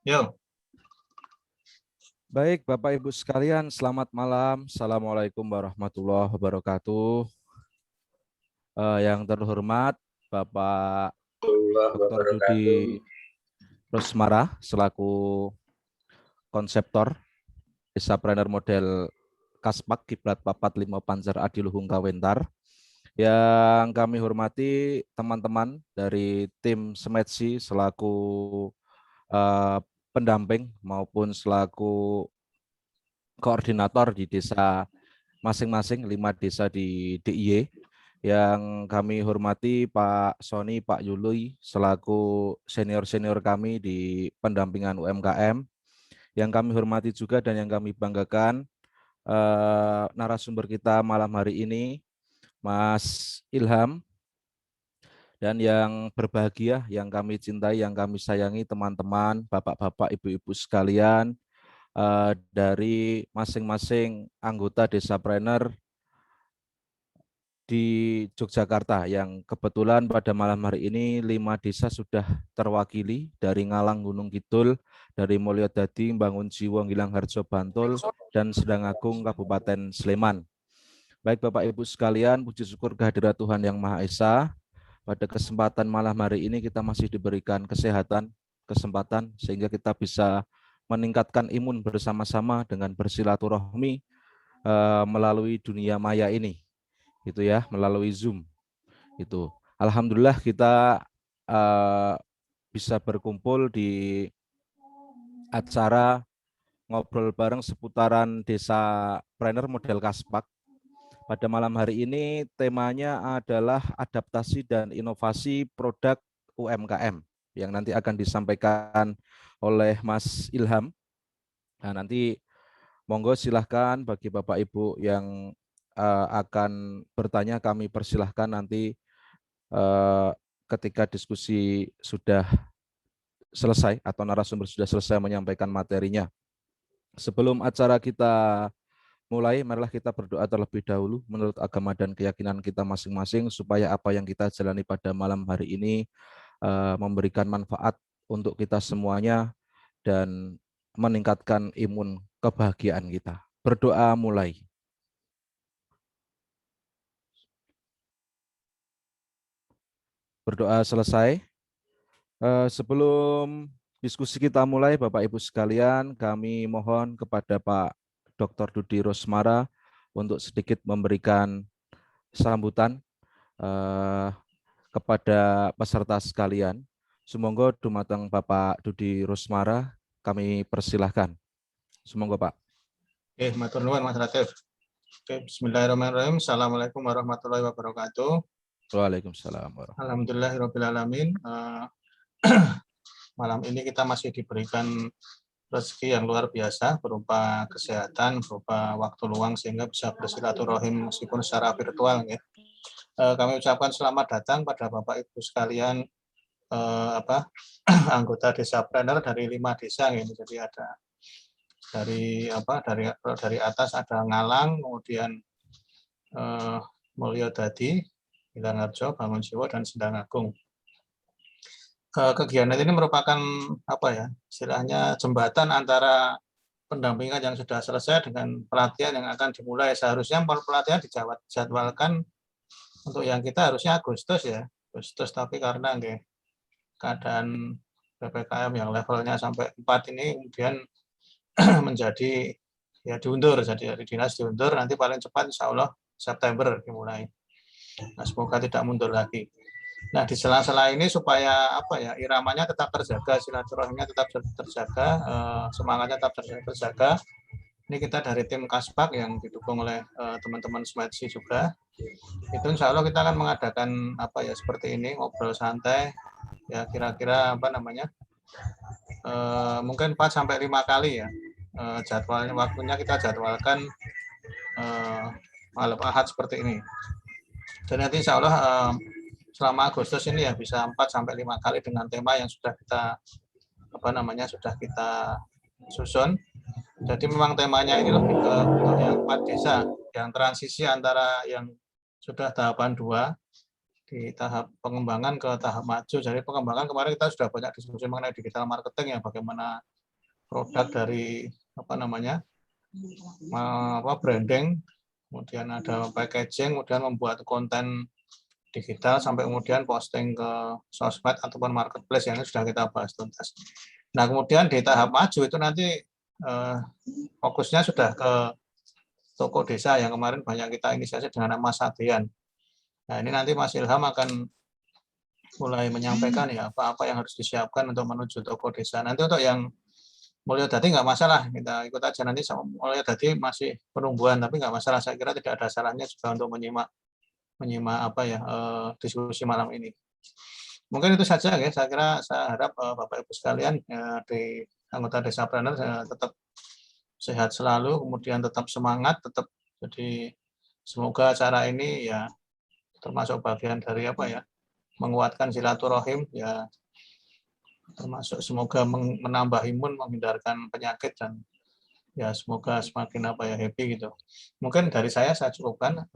Yo, Baik, Bapak Ibu sekalian, selamat malam. Assalamualaikum warahmatullahi wabarakatuh. Yang terhormat Bapak warahmatullahi Dr. Dudi wabarakatuh. Rosmara selaku konseptor Desapreneur model Kaspak Kiblat Papat 5 Panzer Adiluhung Kawentar. Yang kami hormati teman-teman dari tim Semetsi selaku eh, pendamping maupun selaku koordinator di desa masing-masing 5 desa di DIY. Yang kami hormati Pak Sony, Pak Yului selaku senior-senior kami di pendampingan UMKM. Yang kami hormati juga dan yang kami banggakan narasumber kita malam hari ini Mas Ilham, dan yang berbahagia, yang kami cintai, yang kami sayangi teman-teman, bapak-bapak, ibu-ibu sekalian dari masing-masing anggota Desapreneur di Yogyakarta, yang kebetulan pada malam hari ini 5 desa sudah terwakili dari Ngalang Gunung Kidul, dari Mulyodadi, Bangun Jiwo, Gilang Harjo, Bantul, dan Sedang Agung Kabupaten Sleman. Baik Bapak Ibu sekalian, puji syukur kehadirat Tuhan Yang Maha Esa. Pada kesempatan malam hari ini kita masih diberikan kesehatan, kesempatan sehingga kita bisa meningkatkan imun bersama-sama dengan bersilaturahmi melalui dunia maya ini. Gitu ya, melalui Zoom. Itu. Alhamdulillah kita bisa berkumpul di acara ngobrol bareng seputaran Desa Planner model Kaspak. Pada malam hari ini temanya adalah adaptasi dan inovasi produk UMKM yang nanti akan disampaikan oleh Mas Ilham. Nah, nanti monggo silahkan bagi Bapak Ibu yang akan bertanya, kami persilahkan nanti ketika diskusi sudah selesai atau narasumber sudah selesai menyampaikan materinya. Sebelum acara kita mulai, marilah kita berdoa terlebih dahulu menurut agama dan keyakinan kita masing-masing supaya apa yang kita jalani pada malam hari ini memberikan manfaat untuk kita semuanya dan meningkatkan imun kebahagiaan kita. Berdoa mulai. Berdoa selesai. Sebelum diskusi kita mulai, Bapak Ibu sekalian, kami mohon kepada Pak Dr. Dudi Rosmara untuk sedikit memberikan sambutan kepada peserta sekalian. Semoga dumateng Bapak Dudi Rosmara kami persilahkan. Semoga Pak. matur nuwun Mas Latif. Bismillahirrahmanirrahim. Assalamualaikum warahmatullahi wabarakatuh. Waalaikumsalam. Alhamdulillahirabbil alamin. Malam ini kita masih diberikan rezeki yang luar biasa berupa kesehatan, berupa waktu luang sehingga bisa bersilaturahim meskipun secara virtual ya. Kami ucapkan selamat datang pada Bapak Ibu sekalian anggota Desapreneur dari 5 desa ya. Jadi ada dari atas ada Ngalang, kemudian Mulyodadi, Gilang Harjo, Bangun Jiwo, dan Sedang Agung. Kegiatan ini merupakan istilahnya jembatan antara pendampingan yang sudah selesai dengan pelatihan yang akan dimulai. Seharusnya pelatihan dijadwalkan untuk yang kita harusnya Agustus ya, tapi karena keadaan PPKM yang levelnya sampai 4 ini kemudian menjadi ya diundur, jadi dari dinas diundur, nanti paling cepat insya Allah September dimulai. Nah, semoga tidak mundur lagi. Nah, di sela-sela ini supaya iramanya tetap terjaga, silaturahminya tetap terjaga, semangatnya tetap terjaga. Ini kita dari tim Kaspak yang didukung oleh teman-teman Smetsi juga. Itu insya Allah kita akan mengadakan seperti ini, ngobrol santai, ya kira-kira mungkin 4-5 kali ya. Jadwalnya, waktunya kita jadwalkan malam Ahad seperti ini. Dan nanti insya Allah selama Agustus ini ya bisa 4-5 kali dengan tema yang sudah kita sudah kita susun. Jadi memang temanya ini lebih ke untuk yang 4 desa, yang transisi antara yang sudah tahapan 2 di tahap pengembangan ke tahap maju. Jadi pengembangan kemarin kita sudah banyak diskusi mengenai digital marketing ya, bagaimana produk dari branding, kemudian ada packaging, kemudian membuat konten digital sampai kemudian posting ke sosmed ataupun marketplace yang sudah kita bahas tuntas. Nah, kemudian di tahap maju itu nanti fokusnya sudah ke toko desa yang kemarin banyak kita inisiasi dengan Mas Adrian. Nah, ini nanti Mas Ilham akan mulai menyampaikan ya apa-apa yang harus disiapkan untuk menuju toko desa. Nanti untuk yang Mulyodadi nggak masalah, kita ikut aja nanti. Sama Mulyodadi masih penumbuhan, tapi nggak masalah. Saya kira tidak ada salahnya juga untuk menyimak diskusi malam ini. Mungkin itu saja ya. Saya harap Bapak Ibu sekalian di anggota Desapreneur tetap sehat selalu, kemudian tetap semangat, jadi semoga acara ini ya termasuk bagian dari menguatkan silaturahim ya, termasuk semoga menambah imun, menghindarkan penyakit, dan ya semoga semakin happy gitu. Mungkin dari saya cukupkan.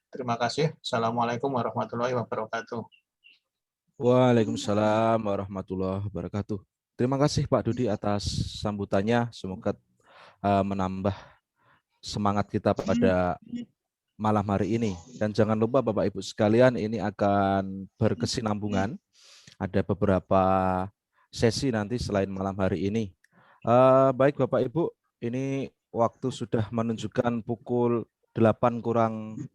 Terima kasih. Assalamualaikum warahmatullahi wabarakatuh. Waalaikumsalam warahmatullahi wabarakatuh. Terima kasih Pak Dudi atas sambutannya. Semoga menambah semangat kita pada malam hari ini. Dan jangan lupa Bapak Ibu sekalian, ini akan berkesinambungan. Ada beberapa sesi nanti selain malam hari ini. Baik Bapak Ibu, ini waktu sudah menunjukkan pukul 8:08.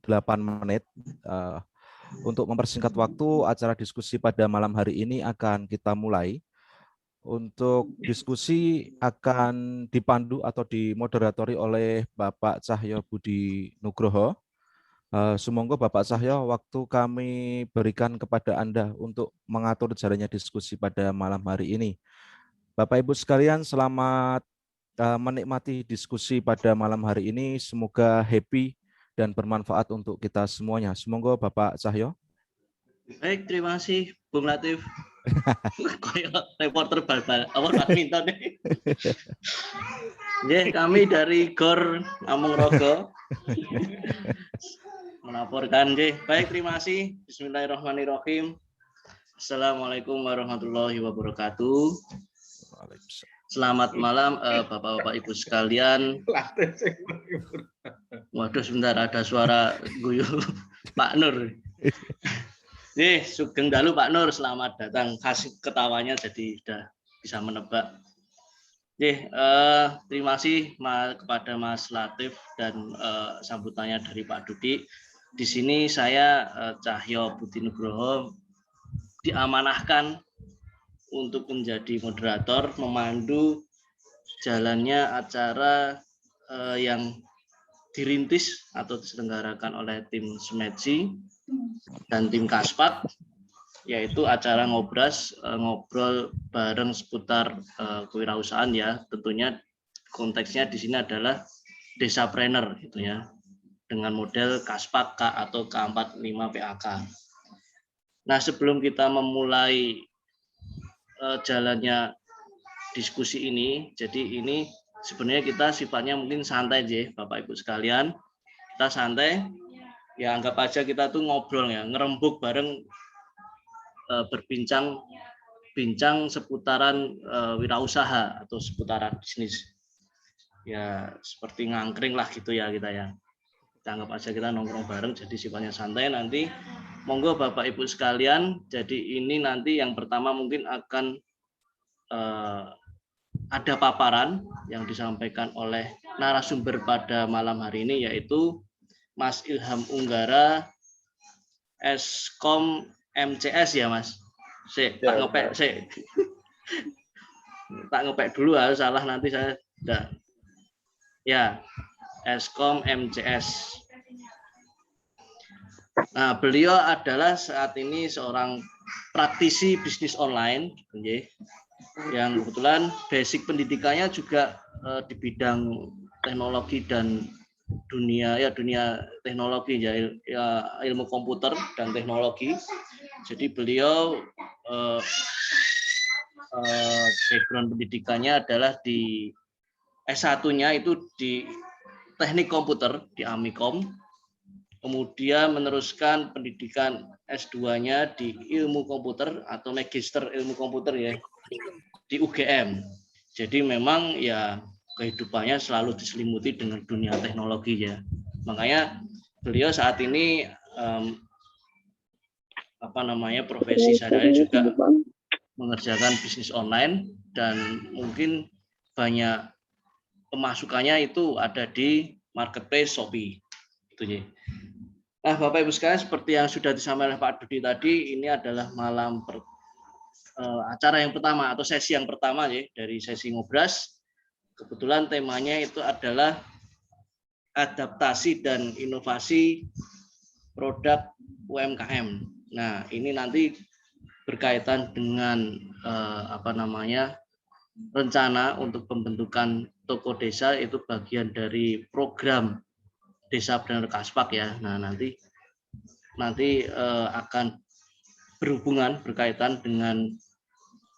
Untuk mempersingkat waktu, acara diskusi pada malam hari ini akan kita mulai. Untuk diskusi akan dipandu atau dimoderatori oleh Bapak Cahyo Budi Nugroho. Semoga Bapak Cahyo, waktu kami berikan kepada Anda untuk mengatur jalannya diskusi pada malam hari ini. Bapak Ibu sekalian, selamat menikmati diskusi pada malam hari ini. Semoga happy dan bermanfaat untuk kita semuanya. Semoga Bapak Cahyo. Baik, terima kasih Bung Latif. Kayak reporter badminton. Ya, kami dari GOR Amung-Rogo melaporkan. Baik, terima kasih. Bismillahirrahmanirrahim. Assalamualaikum warahmatullahi wabarakatuh. Selamat malam Bapak-Bapak Ibu sekalian. Waduh, sebentar ada suara guyu Pak Nur. Sugeng dalu Pak Nur, selamat datang. Khas ketawanya jadi sudah bisa menebak. Terima kasih kepada Mas Latif dan sambutannya dari Pak Dudi. Di sini saya Cahyo Budi Nugroho diamanahkan untuk menjadi moderator, memandu jalannya acara yang dirintis atau diselenggarakan oleh tim Smedzi dan tim Kaspat, yaitu acara ngobrol bareng seputar kewirausahaan ya. Tentunya konteksnya di sini adalah Desapreneur gitu ya, dengan model Kaspat K atau K45 PAK. Nah, sebelum kita memulai jalannya diskusi ini, jadi ini sebenarnya kita sifatnya mungkin santai aja Bapak Ibu sekalian. Kita santai, ya anggap aja kita tuh ngobrol ya, ngerembuk bareng, berbincang seputaran wirausaha atau seputaran bisnis. Ya seperti ngangkring lah gitu ya kita ya. Kita anggap aja kita nongkrong bareng, jadi sifatnya santai. Nanti monggo Bapak Ibu sekalian, jadi ini nanti yang pertama mungkin akan ada paparan yang disampaikan oleh narasumber pada malam hari ini, yaitu Mas Ilham Unggara, Eskom MCS ya Mas. Tak ngepek dulu, harus salah nanti saya tidak. Ya, Eskom MCS. Nah, beliau adalah saat ini seorang praktisi bisnis online, yang kebetulan basic pendidikannya juga di bidang teknologi dan dunia teknologi ya, ilmu komputer dan teknologi. Jadi beliau background pendidikannya adalah di S1-nya itu di teknik komputer di Amikom, kemudian meneruskan pendidikan S2-nya di ilmu komputer atau magister ilmu komputer ya di UGM. Jadi memang ya kehidupannya selalu diselimuti dengan dunia teknologi ya. Makanya beliau saat ini profesi sehari-hari juga mengerjakan bisnis online dan mungkin banyak pemasukannya itu ada di marketplace Shopee. Itu ya. Nah, Bapak Ibu sekalian, seperti yang sudah disampaikan oleh Pak Dudi tadi, ini adalah acara yang pertama atau sesi yang pertama ya dari sesi ngobras. Kebetulan temanya itu adalah adaptasi dan inovasi produk UMKM. Nah, ini nanti berkaitan dengan rencana untuk pembentukan toko desa, itu bagian dari program Desa Benar Kaspak ya. Nah, nanti akan berkaitan dengan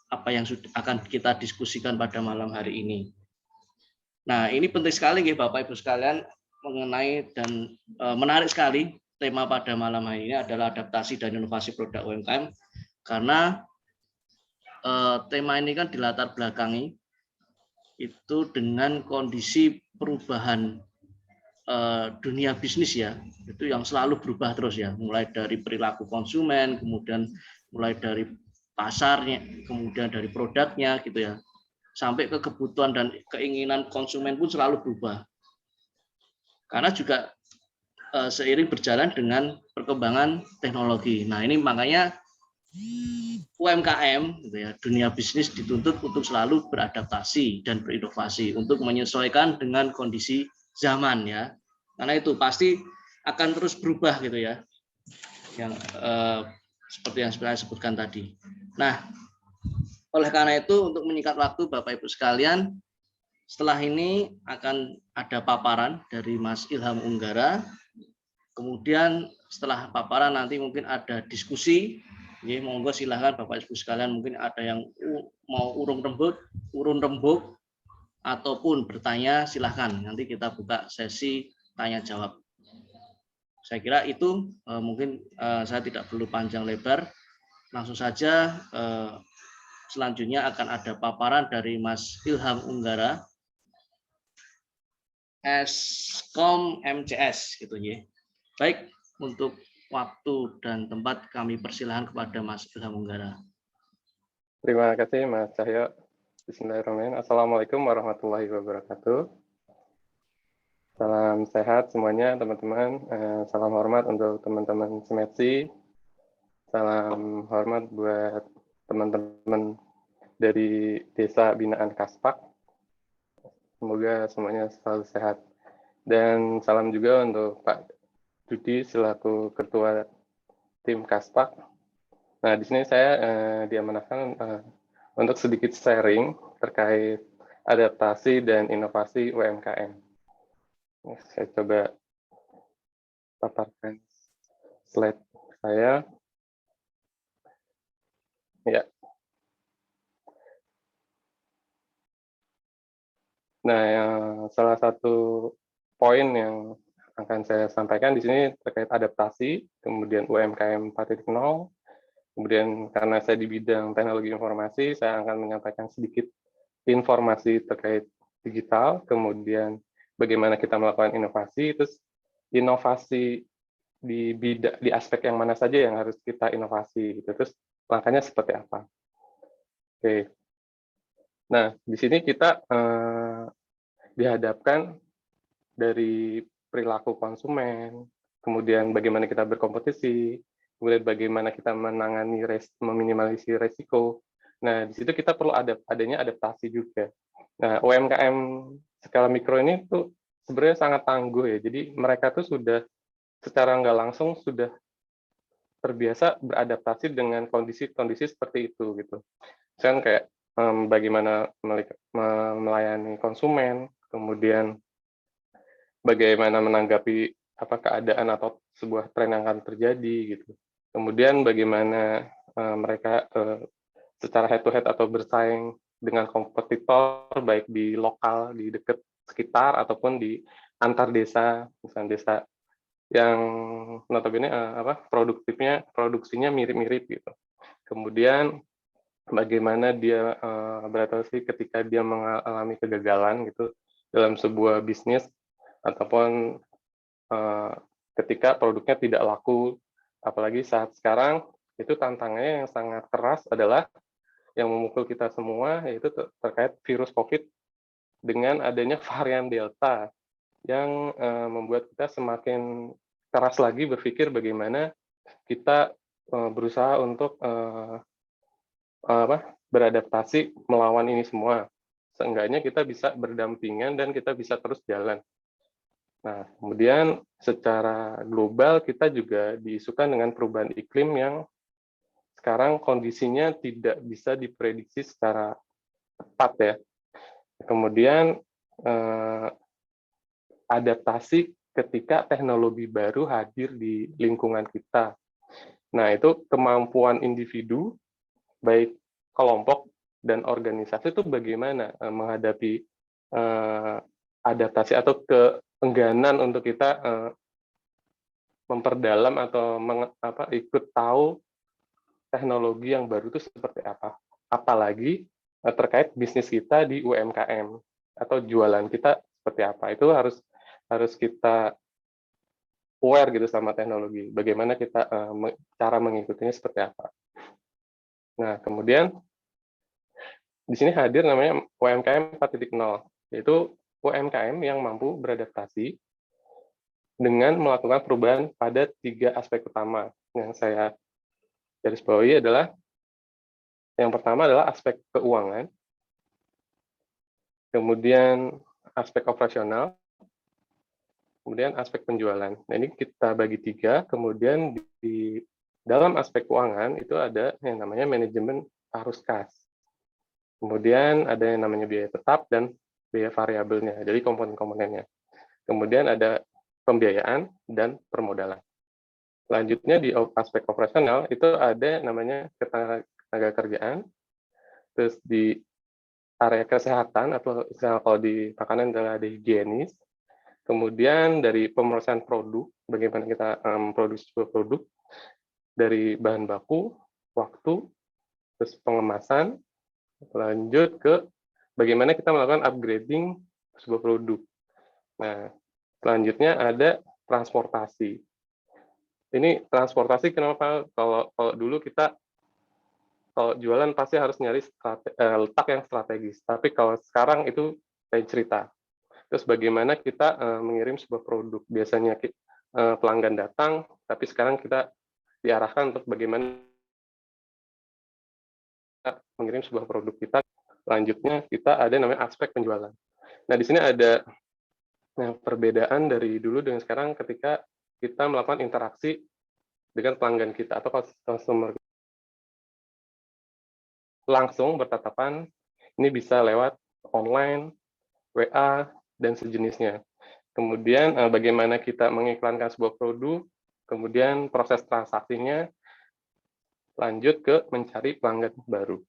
apa yang akan kita diskusikan pada malam hari ini. Nah, ini penting sekali ya Bapak Ibu sekalian mengenai dan menarik sekali tema pada malam hari ini adalah adaptasi dan inovasi produk UMKM, karena tema ini kan dilatar belakangi itu dengan kondisi perubahan dunia bisnis ya, itu yang selalu berubah terus ya, mulai dari perilaku konsumen, kemudian mulai dari pasarnya, kemudian dari produknya gitu ya, sampai ke kebutuhan dan keinginan konsumen pun selalu berubah. Karena juga seiring berjalan dengan perkembangan teknologi. Nah, ini makanya UMKM gitu ya, dunia bisnis dituntut untuk selalu beradaptasi dan berinovasi untuk menyesuaikan dengan kondisi zaman ya, karena itu pasti akan terus berubah gitu ya, yang seperti yang saya sebutkan tadi. Nah, oleh karena itu untuk menyingkat waktu Bapak Ibu sekalian, setelah ini akan ada paparan dari Mas Ilham Unggara, kemudian setelah paparan nanti mungkin ada diskusi. Jadi monggo silahkan Bapak Ibu sekalian, mungkin ada yang mau urun rembuk ataupun bertanya, silahkan. Nanti kita buka sesi tanya jawab. Saya kira itu mungkin saya tidak perlu panjang lebar. Langsung saja selanjutnya akan ada paparan dari Mas Ilham Unggara, Eskom MCS gitu ya. Baik, untuk waktu dan tempat kami persilahkan kepada Mas Ilham Unggara. Terima kasih Mas Cahyo. Bismillahirrahmanirrahim. Assalamualaikum warahmatullahi wabarakatuh. Salam sehat semuanya teman-teman. Salam hormat untuk teman-teman Semetsi. Salam hormat buat teman-teman dari Desa Binaan Kaspak. Semoga semuanya selalu sehat. Dan salam juga untuk Pak Dudi selaku Ketua Tim Kaspak. Nah, di sini saya diamanahkan untuk sedikit sharing terkait adaptasi dan inovasi UMKM. Saya coba paparkan slide saya. Ya. Nah, salah satu poin yang akan saya sampaikan di sini terkait adaptasi, kemudian UMKM 4.0. Kemudian karena saya di bidang teknologi informasi, saya akan menyampaikan sedikit informasi terkait digital, kemudian bagaimana kita melakukan inovasi, terus inovasi di aspek yang mana saja yang harus kita inovasi, gitu. Terus langkahnya seperti apa. Oke. Nah, di sini kita dihadapkan dari perilaku konsumen, kemudian bagaimana kita berkompetisi, kemudian bagaimana kita menangani meminimalisir resiko. Nah, di situ kita perlu adanya adaptasi juga. Nah, UMKM skala mikro ini tuh sebenarnya sangat tangguh ya. Jadi mereka tuh sudah secara nggak langsung sudah terbiasa beradaptasi dengan kondisi-kondisi seperti itu gitu. Misalkan kayak bagaimana melayani konsumen, kemudian bagaimana menanggapi keadaan atau sebuah tren yang akan terjadi gitu. Kemudian bagaimana mereka secara head to head atau bersaing dengan kompetitor baik di lokal, di dekat sekitar ataupun di antar desa, misalnya desa yang notabene produksinya mirip-mirip gitu. Kemudian bagaimana dia beradaptasi ketika dia mengalami kegagalan gitu dalam sebuah bisnis, ataupun ketika produknya tidak laku, apalagi saat sekarang itu tantangannya yang sangat keras adalah yang memukul kita semua, yaitu terkait virus COVID dengan adanya varian Delta yang membuat kita semakin keras lagi berpikir bagaimana kita berusaha untuk beradaptasi melawan ini semua. Seenggaknya kita bisa berdampingan dan kita bisa terus jalan. Nah, kemudian secara global kita juga diisukan dengan perubahan iklim yang sekarang kondisinya tidak bisa diprediksi secara tepat ya. Kemudian adaptasi ketika teknologi baru hadir di lingkungan kita. Nah, itu kemampuan individu, baik kelompok dan organisasi itu bagaimana menghadapi adaptasi atau keengganan untuk kita memperdalam atau ikut tahu teknologi yang baru itu seperti apa. Apalagi terkait bisnis kita di UMKM atau jualan kita seperti apa. Itu harus kita aware gitu sama teknologi. Bagaimana kita cara mengikutinya seperti apa. Nah, kemudian di sini hadir namanya UMKM 4.0, yaitu UMKM yang mampu beradaptasi dengan melakukan perubahan pada 3 aspek utama. Yang saya garis bawahi adalah, yang pertama adalah aspek keuangan, kemudian aspek operasional, kemudian aspek penjualan. Nah, ini kita bagi 3, kemudian di dalam aspek keuangan itu ada yang namanya manajemen arus kas. Kemudian ada yang namanya biaya tetap dan biaya variabelnya, jadi komponen-komponennya. Kemudian ada pembiayaan dan permodalan. Selanjutnya di aspek operasional itu ada namanya ketenaga kerjaan, terus di area kesehatan atau kalau di makanan adalah ada higienis, kemudian dari pemrosesan produk, bagaimana kita memproduksi sebuah produk, dari bahan baku, waktu, terus pengemasan, lanjut ke bagaimana kita melakukan upgrading sebuah produk. Nah, selanjutnya ada transportasi. Ini transportasi kenapa? Kalau dulu kita kalau jualan pasti harus nyari letak yang strategis. Tapi kalau sekarang itu lain cerita. Terus bagaimana kita mengirim sebuah produk. Biasanya pelanggan datang, tapi sekarang kita diarahkan untuk bagaimana mengirim sebuah produk kita. Selanjutnya kita ada namanya aspek penjualan. Nah, di sini ada perbedaan dari dulu dengan sekarang ketika kita melakukan interaksi dengan pelanggan kita atau customer langsung bertatapan. Ini bisa lewat online, WA, dan sejenisnya. Kemudian bagaimana kita mengiklankan sebuah produk, kemudian proses transaksinya, lanjut ke mencari pelanggan baru.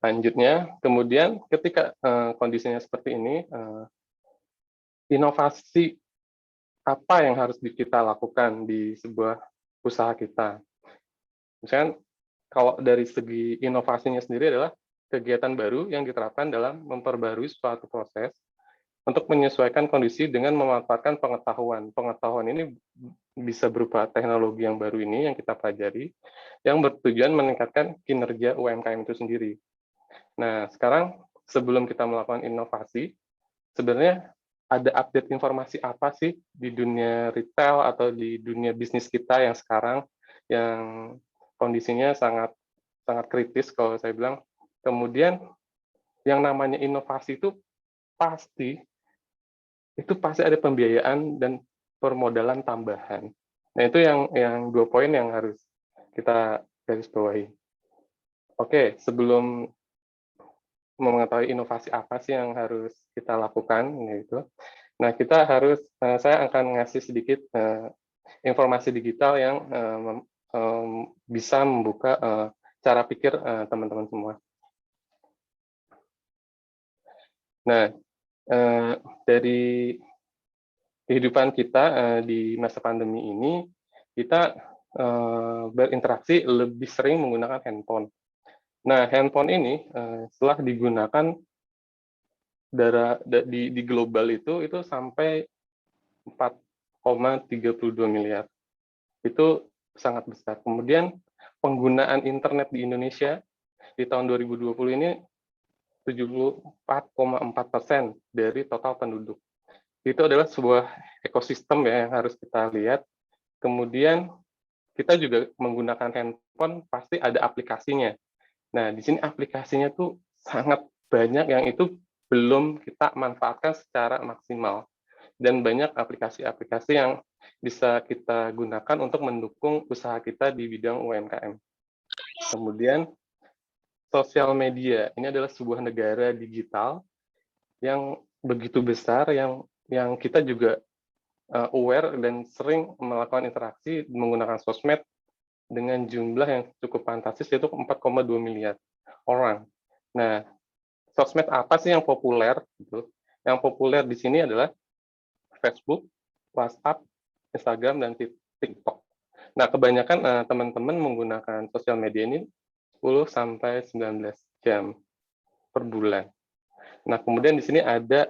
Lanjutnya, kemudian ketika kondisinya seperti ini, inovasi apa yang harus kita lakukan di sebuah usaha kita. Misalkan kalau dari segi inovasinya sendiri adalah kegiatan baru yang diterapkan dalam memperbarui suatu proses untuk menyesuaikan kondisi dengan memanfaatkan pengetahuan. Pengetahuan ini bisa berupa teknologi yang baru ini yang kita pelajari, yang bertujuan meningkatkan kinerja UMKM itu sendiri. Nah, sekarang sebelum kita melakukan inovasi, sebenarnya ada update informasi apa sih di dunia retail atau di dunia bisnis kita yang sekarang yang kondisinya sangat kritis kalau saya bilang. Kemudian yang namanya inovasi itu pasti ada pembiayaan dan permodalan tambahan. Nah, itu yang 2 poin yang harus kita garis bawahi. Oke, sebelum mengetahui inovasi apa sih yang harus kita lakukan gitu. Nah, kita harus saya akan ngasih sedikit informasi digital yang bisa membuka cara pikir teman-teman semua. Nah, dari kehidupan kita di masa pandemi ini, kita berinteraksi lebih sering menggunakan handphone. Nah, handphone ini setelah digunakan di global itu sampai 4,32 miliar. Itu sangat besar. Kemudian penggunaan internet di Indonesia di tahun 2020 ini 74,4% dari total penduduk. Itu adalah sebuah ekosistem ya yang harus kita lihat. Kemudian kita juga menggunakan handphone pasti ada aplikasinya. Nah, di sini aplikasinya tuh sangat banyak yang itu belum kita manfaatkan secara maksimal. Dan banyak aplikasi-aplikasi yang bisa kita gunakan untuk mendukung usaha kita di bidang UMKM. Kemudian sosial media ini adalah sebuah negara digital yang begitu besar yang kita juga aware dan sering melakukan interaksi menggunakan sosmed dengan jumlah yang cukup fantastis, yaitu 4,2 miliar orang. Nah, sosmed apa sih yang populer? Gitu. Yang populer di sini adalah Facebook, WhatsApp, Instagram, dan TikTok. Nah, kebanyakan teman-teman menggunakan sosial media ini 10-19 jam per bulan. Nah, kemudian di sini ada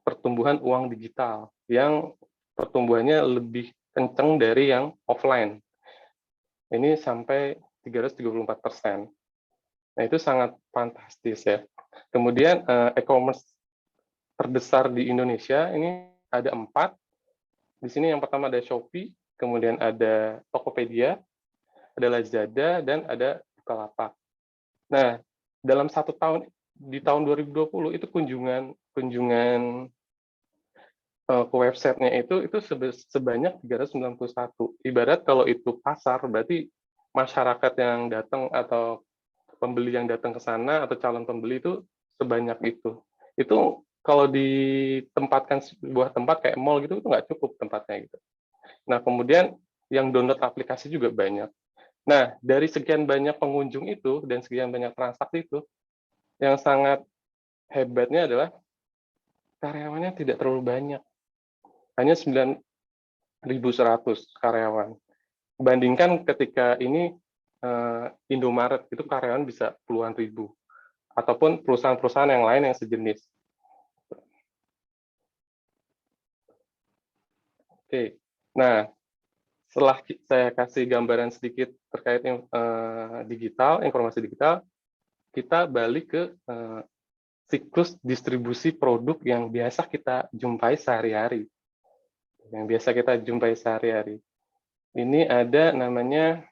pertumbuhan uang digital yang pertumbuhannya lebih kencang dari yang offline. Ini sampai 334%. Nah, itu sangat fantastis ya. Kemudian e-commerce terbesar di Indonesia ini ada 4. Di sini yang pertama ada Shopee, kemudian ada Tokopedia, ada Lazada, dan ada Bukalapak. Nah, dalam 1 tahun, di tahun 2020 itu kunjungan ke websitenya itu sebanyak 391. Ibarat kalau itu pasar, berarti masyarakat yang datang atau pembeli yang datang ke sana atau calon pembeli itu sebanyak itu. Itu kalau ditempatkan sebuah tempat kayak mall gitu, itu nggak cukup tempatnya gitu. Nah, kemudian yang download aplikasi juga banyak. Nah, dari sekian banyak pengunjung itu dan sekian banyak transaksi itu, yang sangat hebatnya adalah karyawannya tidak terlalu banyak. Hanya 9.100 karyawan. Bandingkan ketika ini Indomaret itu karyawan bisa puluhan ribu. Ataupun perusahaan-perusahaan yang lain yang sejenis. Oke, nah setelah saya kasih gambaran sedikit terkait digital, informasi digital, kita balik ke siklus distribusi produk yang biasa kita jumpai sehari-hari. Ini ada namanya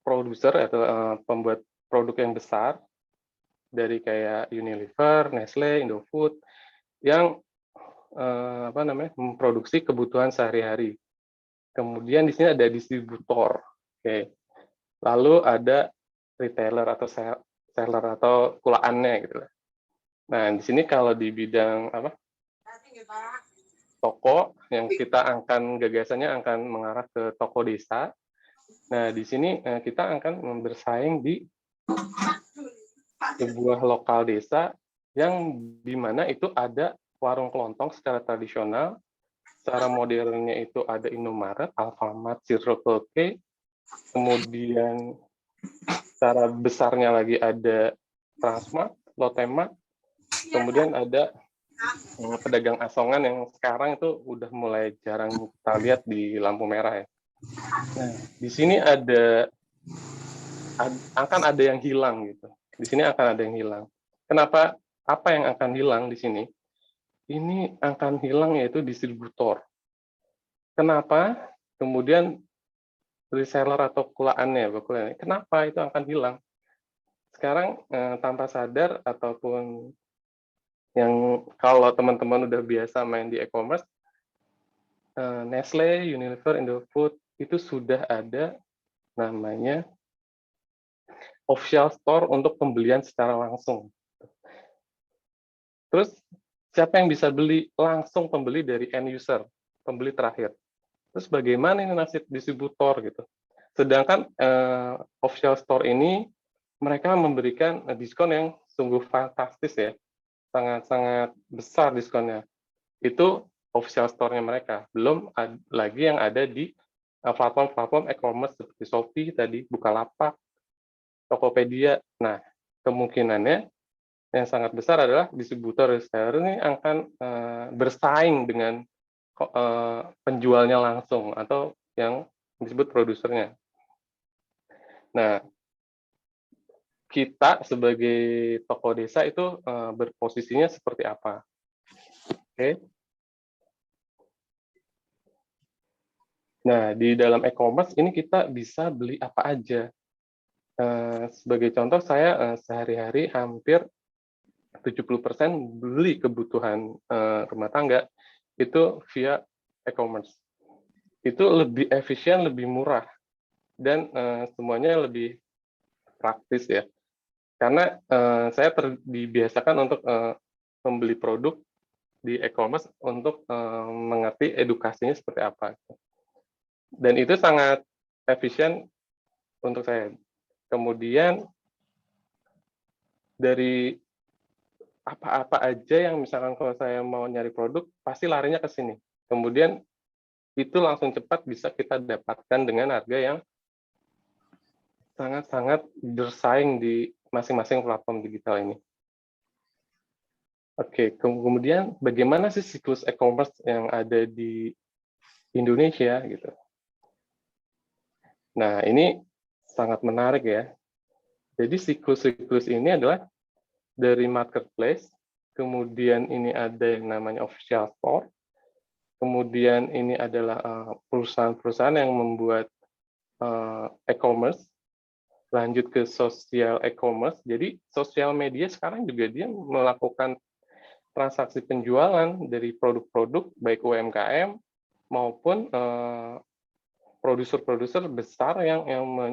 produser atau pembuat produk yang besar dari kayak Unilever, Nestle, Indofood yang memproduksi kebutuhan sehari-hari. Kemudian di sini ada distributor. Oke. Lalu ada retailer atau seller atau kulaannya gitu. Nah, di sini kalau di bidang toko yang kita gagasannya akan mengarah ke toko desa. Nah, di sini kita akan bersaing di sebuah lokal desa yang di mana itu ada warung kelontong secara tradisional, secara modernnya itu ada Indomaret, Alfamart, Circle K, kemudian secara besarnya lagi ada Transmart, Lotemart, kemudian ada pedagang asongan yang sekarang itu udah mulai jarang kita lihat di lampu merah ya. Nah, di sini akan ada yang hilang gitu. Di sini akan ada yang hilang. Kenapa? Apa yang akan hilang di sini? Ini akan hilang yaitu distributor. Kenapa? Kemudian reseller atau kulaannya, kenapa itu akan hilang? Sekarang tanpa sadar ataupun yang kalau teman-teman udah biasa main di e-commerce, Nestle, Unilever, Indofood itu sudah ada namanya official store untuk pembelian secara langsung. Terus siapa yang bisa beli langsung? Pembeli dari end user, pembeli terakhir. Terus bagaimana ini nasib distributor gitu? Sedangkan official store ini mereka memberikan diskon yang sungguh fantastis ya, sangat-sangat besar diskonnya. Itu official store-nya mereka. Belum lagi yang ada di platform-platform e-commerce seperti Shopee tadi, Bukalapak, Tokopedia. Nah, kemungkinannya yang sangat besar adalah distributor reseller ini akan bersaing dengan penjualnya langsung atau yang disebut produsernya. Nah, kita sebagai toko desa itu berposisinya seperti apa? Oke. Nah, di dalam e-commerce ini kita bisa beli apa aja. Sebagai contoh, saya sehari-hari hampir 70% beli kebutuhan rumah tangga itu via e-commerce. Itu lebih efisien, lebih murah, dan semuanya lebih praktis ya. Karena saya dibiasakan untuk membeli produk di e-commerce untuk mengerti edukasinya seperti apa. Dan itu sangat efisien untuk saya. Kemudian dari apa-apa aja yang misalkan kalau saya mau nyari produk, pasti larinya ke sini. Kemudian itu langsung cepat bisa kita dapatkan dengan harga yang sangat-sangat bersaing di masing-masing platform digital ini. Oke, kemudian bagaimana sih siklus e-commerce yang ada di Indonesia gitu? Nah, ini sangat menarik ya. Jadi siklus-siklus ini adalah dari marketplace, kemudian ini ada yang namanya official store, kemudian ini adalah perusahaan-perusahaan yang membuat e-commerce, lanjut ke social e-commerce. Jadi sosial media sekarang juga dia melakukan transaksi penjualan dari produk-produk baik UMKM maupun produser-produser besar yang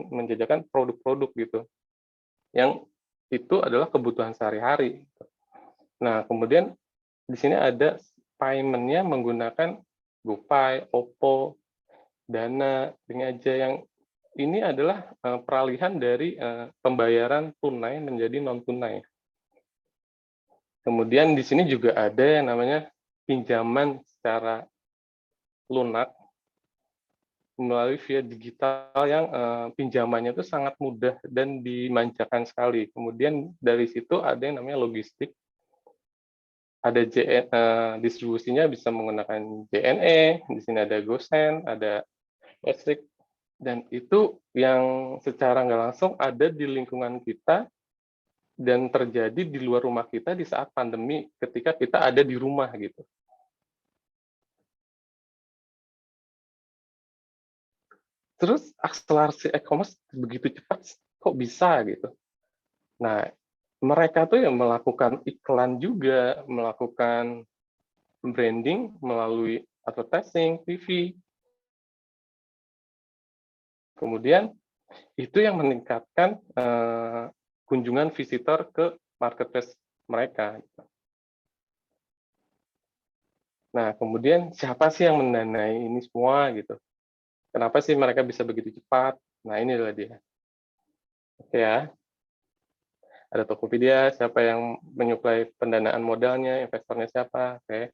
menjajakan produk-produk gitu, yang itu adalah kebutuhan sehari-hari. Nah, kemudian di sini ada payment-nya menggunakan GoPay, Oppo, Dana, Aja, yang ini adalah peralihan dari pembayaran tunai menjadi non-tunai. Kemudian di sini juga ada yang namanya pinjaman secara lunak melalui via digital yang pinjamannya itu sangat mudah dan dimanjakan sekali. Kemudian dari situ ada yang namanya logistik, ada distribusinya bisa menggunakan JNE, di sini ada GoSend, ada Listrik, dan itu yang secara nggak langsung ada di lingkungan kita dan terjadi di luar rumah kita di saat pandemi ketika kita ada di rumah gitu. Terus akselerasi e-commerce begitu cepat, kok bisa gitu. Nah, mereka tuh yang melakukan iklan juga, melakukan branding melalui advertising, TV. Kemudian itu yang meningkatkan kunjungan visitor ke marketplace mereka. Nah, kemudian siapa sih yang mendanai ini semua gitu? Kenapa sih mereka bisa begitu cepat? Nah, ini adalah dia. Oke ya. Ada Tokopedia, siapa yang menyuplai pendanaan modalnya, investornya siapa. Oke.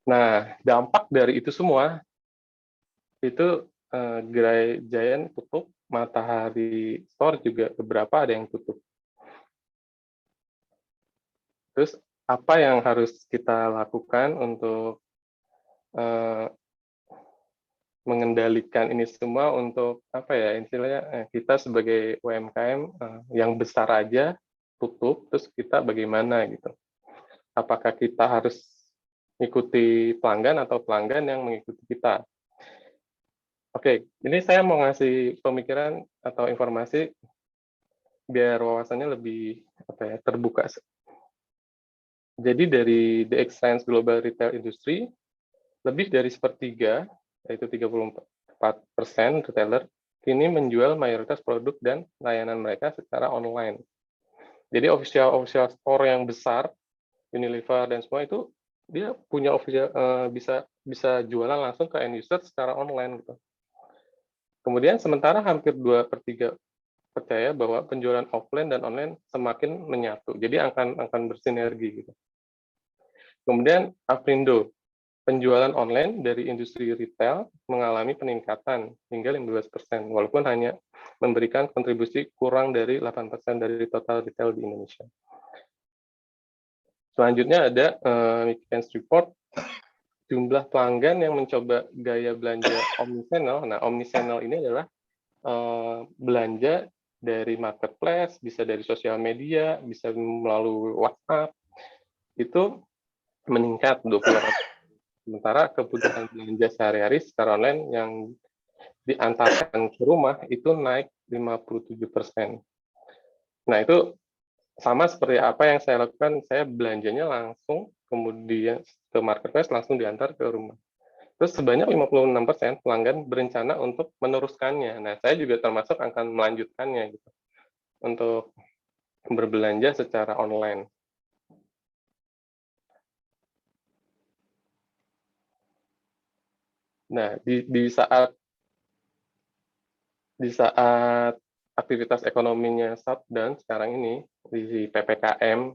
Nah, dampak dari itu semua, itu Gerai Giant tutup, Matahari Store juga beberapa ada yang tutup. Terus, apa yang harus kita lakukan untuk mengendalikan ini semua untuk apa ya, istilahnya kita sebagai UMKM yang besar aja tutup, terus kita bagaimana gitu? Apakah kita harus mengikuti pelanggan atau pelanggan yang mengikuti kita? Oke, ini saya mau ngasih pemikiran atau informasi biar wawasannya lebih apa ya, terbuka. Jadi dari The Excellence Global Retail Industry, lebih dari sepertiga, yaitu 34% retailer, kini menjual mayoritas produk dan layanan mereka secara online. Jadi official store yang besar, Unilever dan semua itu, dia punya official, bisa jualan langsung ke end user secara online gitu. Kemudian sementara hampir 2/3 percaya bahwa penjualan offline dan online semakin menyatu. Jadi akan bersinergi gitu. Kemudian Aprindo, penjualan online dari industri retail mengalami peningkatan hingga 15%, walaupun hanya memberikan kontribusi kurang dari 8% dari total retail di Indonesia. Selanjutnya ada McKinsey Report, jumlah pelanggan yang mencoba gaya belanja omnichannel. Nah, omnichannel ini adalah belanja dari marketplace, bisa dari sosial media, bisa melalui WhatsApp, itu meningkat 20%. Sementara kebutuhan belanja sehari-hari secara online yang diantarkan ke rumah itu naik 57%. Nah, itu sama seperti apa yang saya lakukan, saya belanjanya langsung, kemudian ke marketplace langsung diantar ke rumah. Terus sebanyak 56% pelanggan berencana untuk meneruskannya. Nah, saya juga termasuk akan melanjutkannya gitu, untuk berbelanja secara online. Nah, di saat aktivitas ekonominya shutdown sekarang ini, di PPKM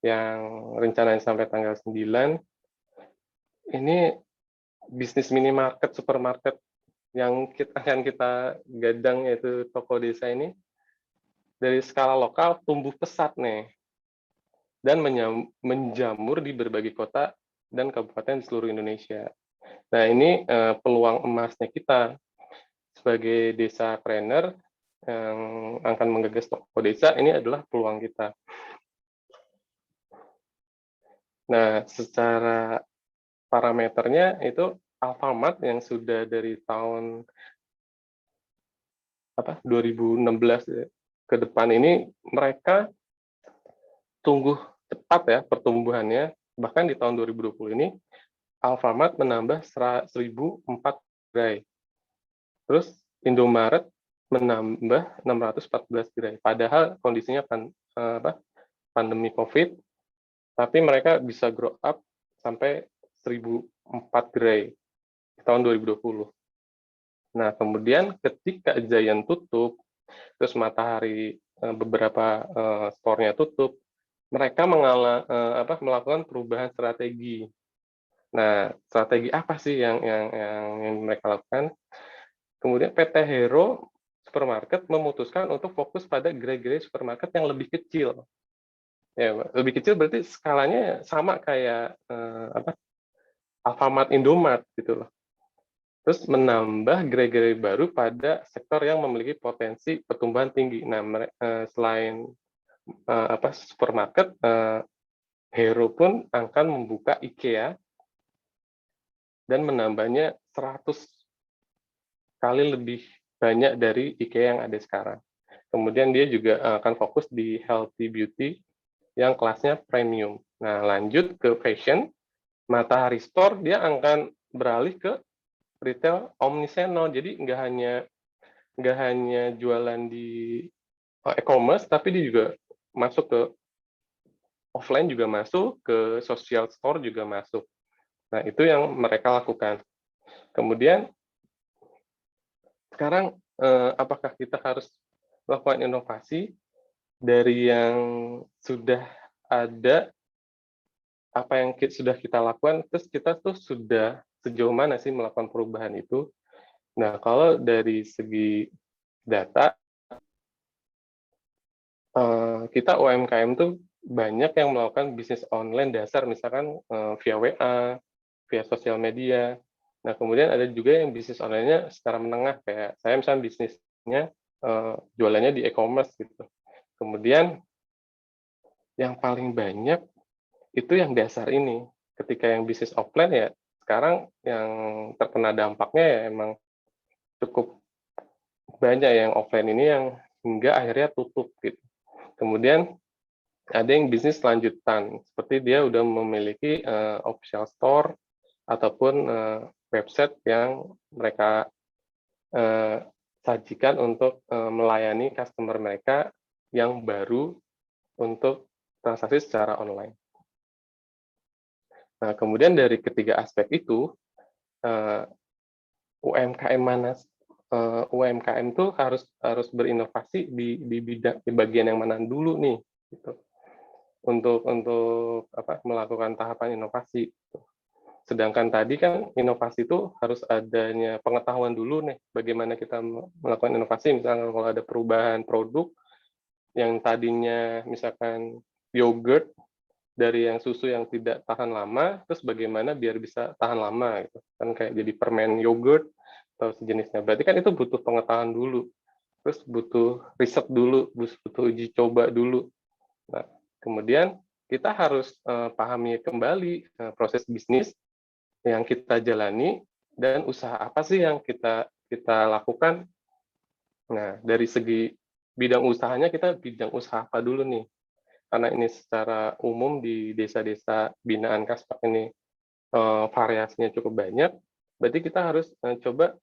yang rencananya sampai tanggal 9, ini bisnis minimarket, supermarket yang akan kita gadang, yaitu toko desa ini, dari skala lokal tumbuh pesat nih, dan menjamur di berbagai kota dan kabupaten di seluruh Indonesia. Nah, ini peluang emasnya kita sebagai desa trainer yang akan menggagas toko desa, ini adalah peluang kita. Nah, secara parameternya itu Alfamart yang sudah dari tahun 2016 ke depan ini, mereka tumbuh cepat ya pertumbuhannya. Bahkan di tahun 2020 ini Alfamart menambah 1.004 gerai. Terus Indomaret menambah 614 gerai. Padahal kondisinya pandemi COVID, tapi mereka bisa grow up sampai 1.004 gerai di tahun 2020. Nah, kemudian ketika Giant tutup, terus Matahari beberapa store-nya tutup, mereka melakukan perubahan strategi. Nah, strategi apa sih yang mereka lakukan? Kemudian PT Hero Supermarket memutuskan untuk fokus pada gerai-gerai supermarket yang lebih kecil. Ya, lebih kecil berarti skalanya sama kayak Alfamart, Indomart gitu loh. Terus menambah gerai-gerai baru pada sektor yang memiliki potensi pertumbuhan tinggi. Nah, selain supermarket, Hero pun akan membuka IKEA dan menambahnya 100 kali lebih banyak dari IKEA yang ada sekarang. Kemudian dia juga akan fokus di healthy beauty yang kelasnya premium. Nah, lanjut ke fashion, Matahari Store dia akan beralih ke retail omnichannel. Jadi nggak hanya jualan di e-commerce, tapi dia juga masuk ke offline, juga masuk ke social store, juga masuk. Nah, itu yang mereka lakukan. Kemudian sekarang apakah kita harus melakukan inovasi dari yang sudah ada, apa yang sudah kita lakukan, terus kita tuh sudah sejauh mana sih melakukan perubahan itu? Nah, kalau dari segi data, kita UMKM tuh banyak yang melakukan bisnis online dasar, misalkan via WA, via sosial media. Nah, kemudian ada juga yang bisnis online-nya secara menengah, kayak saya misalnya bisnisnya jualannya di e-commerce gitu. Kemudian yang paling banyak itu yang dasar ini. Ketika yang bisnis offline ya sekarang yang terkena dampaknya ya emang cukup banyak, yang offline ini yang hingga akhirnya tutup gitu. Kemudian ada yang bisnis lanjutan, seperti dia udah memiliki official store ataupun website yang mereka sajikan untuk melayani customer mereka yang baru untuk transaksi secara online. Nah, kemudian dari ketiga aspek itu, UMKM mana UMKM tuh harus berinovasi di bagian yang mana dulu nih, gitu. Untuk melakukan tahapan inovasi. Sedangkan tadi kan inovasi itu harus adanya pengetahuan dulu nih, bagaimana kita melakukan inovasi. Misalnya kalau ada perubahan produk yang tadinya misalkan yogurt dari yang susu yang tidak tahan lama, terus bagaimana biar bisa tahan lama gitu. Kan kayak jadi permen yogurt atau sejenisnya. Berarti kan itu butuh pengetahuan dulu. Terus butuh riset dulu, butuh uji coba dulu. Nah, kemudian kita harus pahami kembali proses bisnis yang kita jalani dan usaha apa sih yang kita lakukan. Nah, dari segi bidang usahanya, kita bidang usaha apa dulu nih? Karena ini secara umum di desa-desa binaan Kaspak ini variasinya cukup banyak, berarti kita harus coba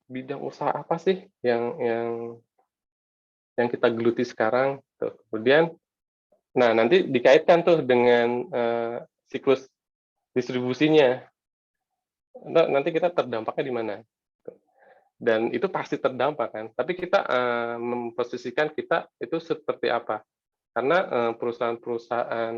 bidang usaha apa sih yang kita geluti sekarang. Tuh. Kemudian, nah nanti dikaitkan tuh dengan siklus distribusinya. Nanti kita terdampaknya di mana? Dan itu pasti terdampak kan. Tapi kita memposisikan kita itu seperti apa? Karena perusahaan-perusahaan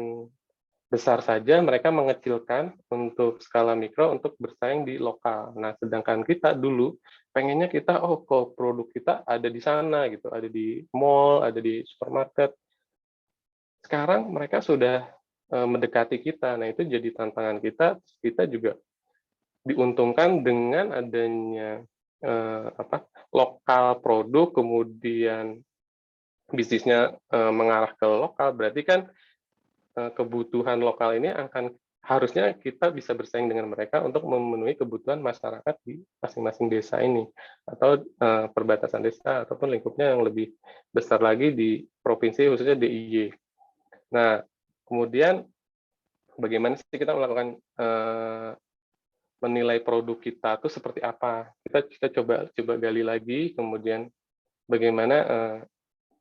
besar saja mereka mengecilkan untuk skala mikro untuk bersaing di lokal. Nah, sedangkan kita dulu pengennya kita kok produk kita ada di sana gitu, ada di mall, ada di supermarket. Sekarang mereka sudah mendekati kita. Nah, itu jadi tantangan kita. Kita juga diuntungkan dengan adanya lokal produk, kemudian bisnisnya mengarah ke lokal, berarti kan kebutuhan lokal ini harusnya kita bisa bersaing dengan mereka untuk memenuhi kebutuhan masyarakat di masing-masing desa ini, atau perbatasan desa, ataupun lingkupnya yang lebih besar lagi di provinsi, khususnya DIY. Nah, kemudian bagaimana sih kita melakukan menilai produk kita itu seperti apa? Kita coba gali lagi, kemudian bagaimana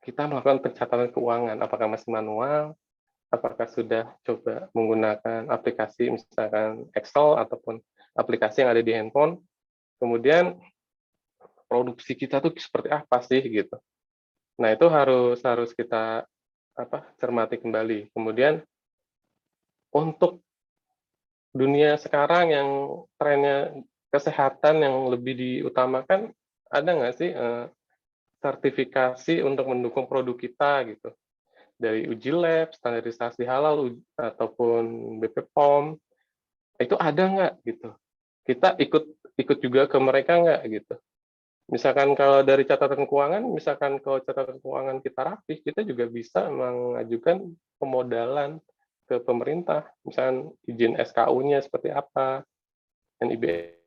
kita melakukan pencatatan keuangan, apakah masih manual, apakah sudah coba menggunakan aplikasi misalkan Excel ataupun aplikasi yang ada di handphone. Kemudian produksi kita tuh seperti apa sih gitu. Nah, itu harus kita cermati kembali. Kemudian untuk dunia sekarang yang trennya kesehatan yang lebih diutamakan, ada nggak sih sertifikasi untuk mendukung produk kita gitu? Dari uji lab, standarisasi halal, ataupun BPOM, itu ada nggak gitu? Kita ikut juga ke mereka nggak gitu? Misalkan kalau dari catatan keuangan, misalkan kalau catatan keuangan kita rapih, kita juga bisa mengajukan pemodalan ke pemerintah, misalkan izin SKU-nya seperti apa, NIB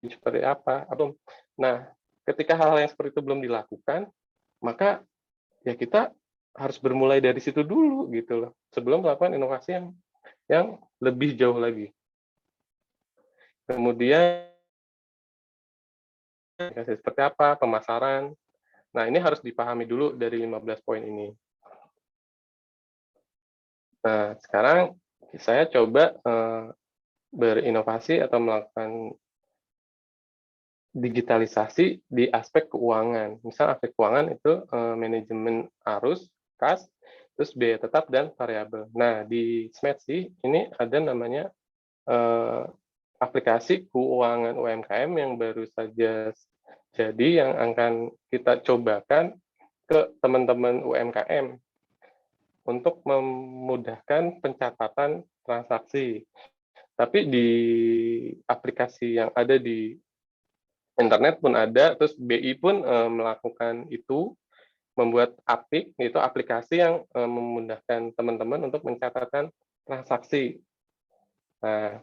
seperti apa. Nah, ketika hal-hal yang seperti itu belum dilakukan, maka ya kita harus bermulai dari situ dulu gitu loh, sebelum melakukan inovasi yang lebih jauh lagi. Kemudian seperti apa, pemasaran. Nah, ini harus dipahami dulu dari 15 poin ini. Nah, sekarang saya coba berinovasi atau melakukan digitalisasi di aspek keuangan. Misal aspek keuangan itu manajemen arus, kas, terus biaya tetap dan variabel. Nah, di Smartsy ini ada namanya aplikasi keuangan UMKM yang baru saja jadi, yang akan kita cobakan ke teman-teman UMKM untuk memudahkan pencatatan transaksi. Tapi di aplikasi yang ada di internet pun ada, terus BI pun melakukan itu, membuat apik, yaitu aplikasi yang memudahkan teman-teman untuk mencatatkan transaksi. Nah,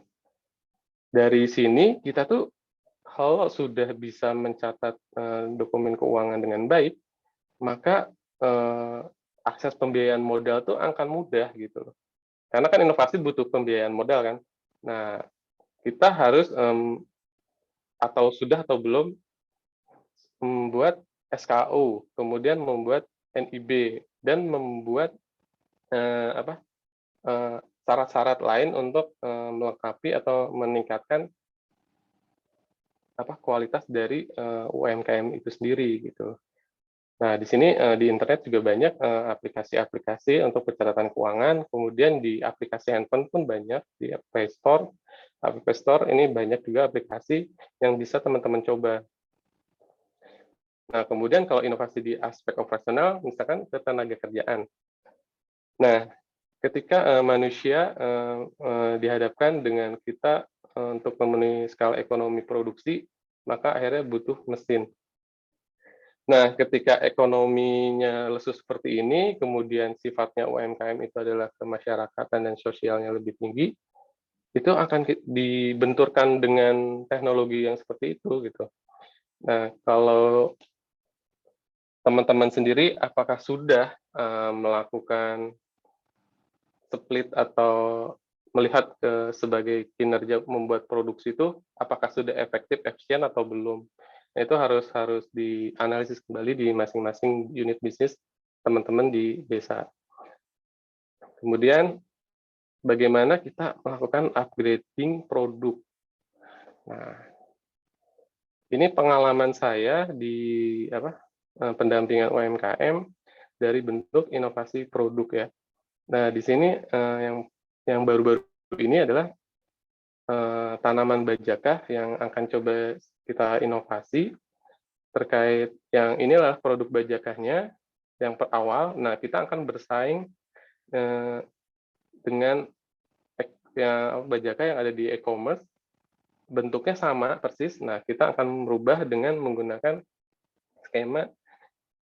dari sini kita tuh kalau sudah bisa mencatat dokumen keuangan dengan baik, maka akses pembiayaan modal tuh akan mudah gitu loh. Karena kan inovasi butuh pembiayaan modal kan. Nah, kita harus atau sudah atau belum membuat SKU, kemudian membuat NIB, dan membuat syarat-syarat lain untuk melengkapi atau meningkatkan kualitas dari UMKM itu sendiri gitu. Nah, di sini di internet juga banyak aplikasi-aplikasi untuk pencatatan keuangan, kemudian di aplikasi handphone pun banyak, di Play Store, App Store ini banyak juga aplikasi yang bisa teman-teman coba. Nah, kemudian kalau inovasi di aspek operasional, misalkan ketenaga kerjaan. Nah, ketika manusia dihadapkan dengan kita untuk memenuhi skala ekonomi produksi, maka akhirnya butuh mesin. Nah, ketika ekonominya lesu seperti ini, kemudian sifatnya UMKM itu adalah kemasyarakatan dan sosialnya lebih tinggi, itu akan dibenturkan dengan teknologi yang seperti itu gitu. Nah, kalau teman-teman sendiri, apakah sudah melakukan split atau melihat sebagai kinerja membuat produksi itu, apakah sudah efektif, efisien atau belum? Nah, itu harus dianalisis kembali di masing-masing unit bisnis teman-teman di desa. Kemudian bagaimana kita melakukan upgrading produk. Nah, ini pengalaman saya di pendampingan UMKM dari bentuk inovasi produk ya. Nah, di sini yang baru-baru ini adalah tanaman bajakah yang akan coba kita inovasi terkait yang inilah produk bajakahnya yang awal. Nah, kita akan bersaing dengan bajakah yang ada di e-commerce, bentuknya sama persis. Nah, kita akan merubah dengan menggunakan skema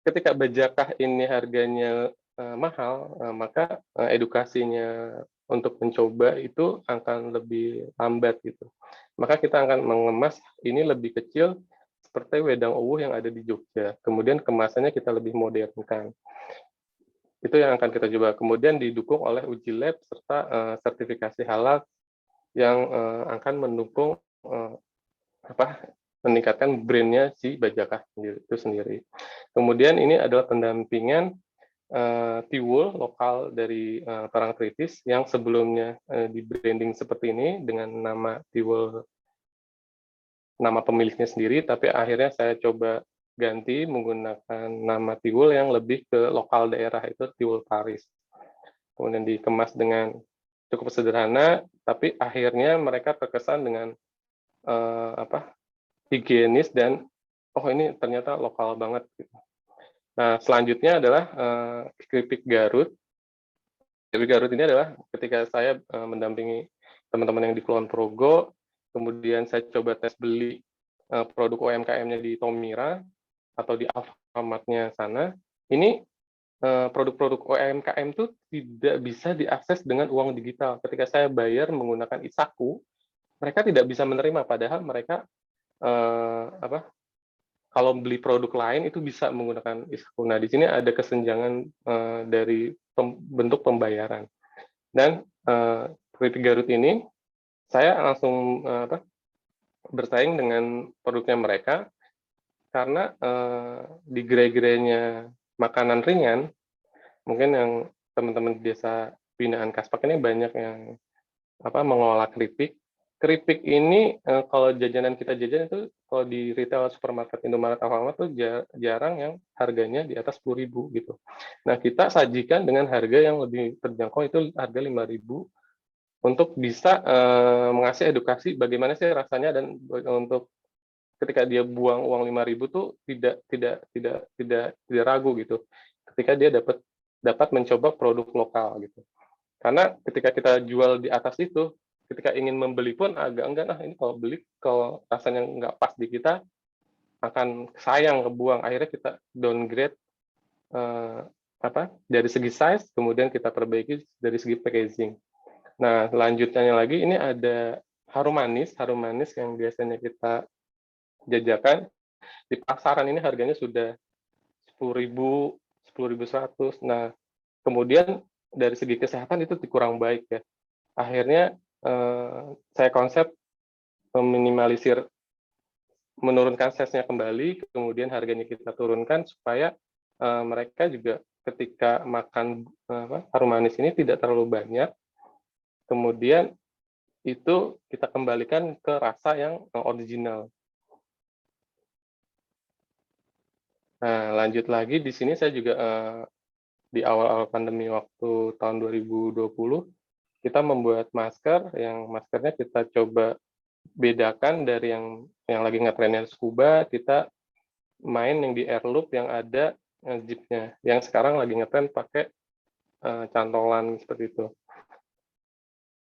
ketika bajakah ini harganya mahal, maka edukasinya untuk mencoba itu akan lebih lambat gitu. Maka kita akan mengemas ini lebih kecil seperti wedang uwuh yang ada di Jogja. Kemudian kemasannya kita lebih modernkan. Itu yang akan kita coba. Kemudian didukung oleh uji lab serta sertifikasi halal yang akan mendukung meningkatkan brandnya si bajakah itu sendiri. Kemudian ini adalah pendampingan tiwul lokal dari Parangtritis yang sebelumnya di branding seperti ini dengan nama tiwul, nama pemiliknya sendiri, tapi akhirnya saya coba ganti menggunakan nama tiwul yang lebih ke lokal daerah, itu tiwul Paris. Kemudian dikemas dengan cukup sederhana, tapi akhirnya mereka terkesan dengan higienis dan ini ternyata lokal banget. Nah, selanjutnya adalah keripik Garut. Keripik Garut ini adalah ketika saya mendampingi teman-teman yang di Kulon Progo, kemudian saya coba tes beli produk UMKM-nya di Tomira atau di Alfamart-nya sana. Ini produk-produk UMKM itu tidak bisa diakses dengan uang digital. Ketika saya bayar menggunakan Isaku, mereka tidak bisa menerima, padahal mereka kalau beli produk lain itu bisa menggunakan Isaku. Nah, di sini ada kesenjangan dari bentuk pembayaran. Dan keripik Garut ini saya langsung bersaing dengan produknya mereka karena di gerai-gerainya makanan ringan, mungkin yang teman-teman di desa binaan Kaspak ini banyak yang mengolah keripik. Keripik ini kalau jajanan kita jajan itu kalau di retail supermarket Indomaret Alfamart itu jarang yang harganya di atas 10.000 gitu. Nah, kita sajikan dengan harga yang lebih terjangkau, itu harga 5.000 untuk bisa mengasih edukasi bagaimana sih rasanya, dan untuk ketika dia buang uang 5.000 tuh tidak ragu gitu. Ketika dia dapat mencoba produk lokal gitu. Karena ketika kita jual di atas itu, ketika ingin membeli pun agak enggak, ini kalau rasanya nggak pas di kita akan sayang kebuang. Akhirnya kita downgrade dari segi size, kemudian kita perbaiki dari segi packaging. Nah, lanjutnya lagi ini ada harum manis yang biasanya kita jajakan di pasaran, ini harganya sudah 10.000, 10.100. Nah, kemudian dari segi kesehatan itu kurang baik ya. Akhirnya saya konsep meminimalisir, menurunkan size-nya kembali, kemudian harganya kita turunkan supaya mereka juga ketika makan harum manis ini tidak terlalu banyak. Kemudian itu kita kembalikan ke rasa yang original. Nah, lanjut lagi di sini saya juga di awal-awal pandemi waktu tahun 2020 kita membuat masker yang maskernya kita coba bedakan dari yang lagi ngetrennya scuba, kita main yang di airloop yang ada zipnya, yang sekarang lagi ngetren pakai cantolan seperti itu.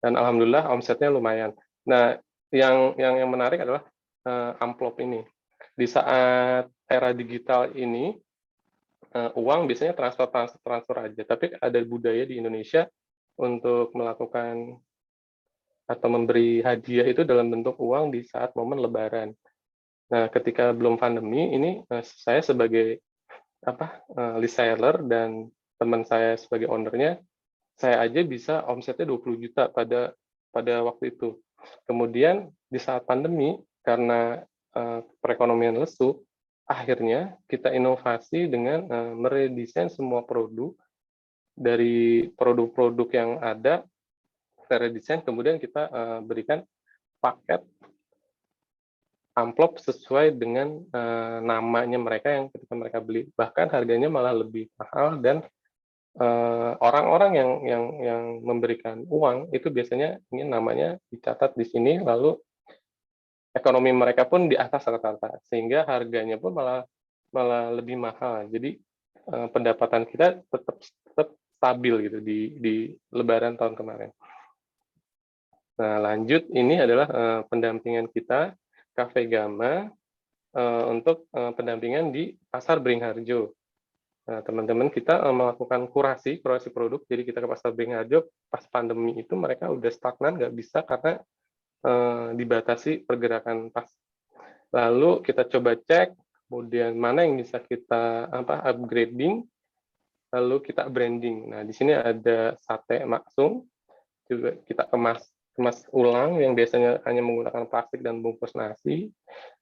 Dan alhamdulillah omsetnya lumayan. Nah, yang menarik adalah amplop ini. Di saat era digital ini, uang biasanya transfer aja, tapi ada budaya di Indonesia untuk melakukan atau memberi hadiah itu dalam bentuk uang di saat momen Lebaran. Nah, ketika belum pandemi ini, saya sebagai reseller dan teman saya sebagai ownernya, saya aja bisa omsetnya 20 juta pada waktu itu. Kemudian di saat pandemi, karena perekonomian lesu, akhirnya kita inovasi dengan meredesain semua produk dari produk-produk yang ada, kita redesain, kemudian kita berikan paket amplop sesuai dengan namanya mereka yang ketika mereka beli. Bahkan harganya malah lebih mahal dan orang-orang yang memberikan uang itu biasanya ingin namanya dicatat di sini, lalu ekonomi mereka pun di atas rata-rata, sehingga harganya pun malah lebih mahal. Jadi pendapatan kita tetap stabil gitu di Lebaran tahun kemarin. Nah, lanjut ini adalah pendampingan kita Cafe Gamma untuk pendampingan di Pasar Beringharjo. Nah, teman-teman kita melakukan kurasi produk, jadi kita ke Pasar Beringharjo pas pandemi itu mereka udah stagnan, nggak bisa karena dibatasi pergerakan pas. Lalu kita coba cek, kemudian mana yang bisa kita upgrading, lalu kita branding. Nah, di sini ada sate maksum, juga kita kemas ulang yang biasanya hanya menggunakan plastik dan bungkus nasi.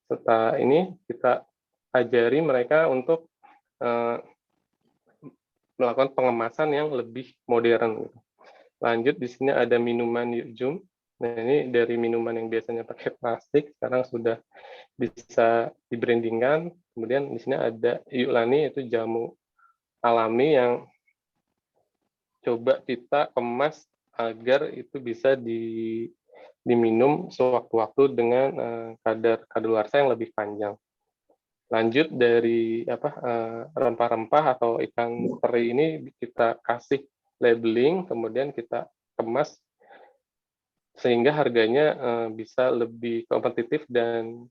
Serta ini kita ajari mereka untuk melakukan pengemasan yang lebih modern. Lanjut di sini ada minuman Yukjum. Nah, ini dari minuman yang biasanya pakai plastik sekarang sudah bisa dibrandingkan. Kemudian di sini ada Yuklani, yaitu jamu alami yang coba kita kemas agar itu bisa diminum sewaktu-waktu dengan kadar kadaluarsa yang lebih panjang. Lanjut dari rempah-rempah atau ikan teri ini kita kasih labeling, kemudian kita kemas sehingga harganya bisa lebih kompetitif dan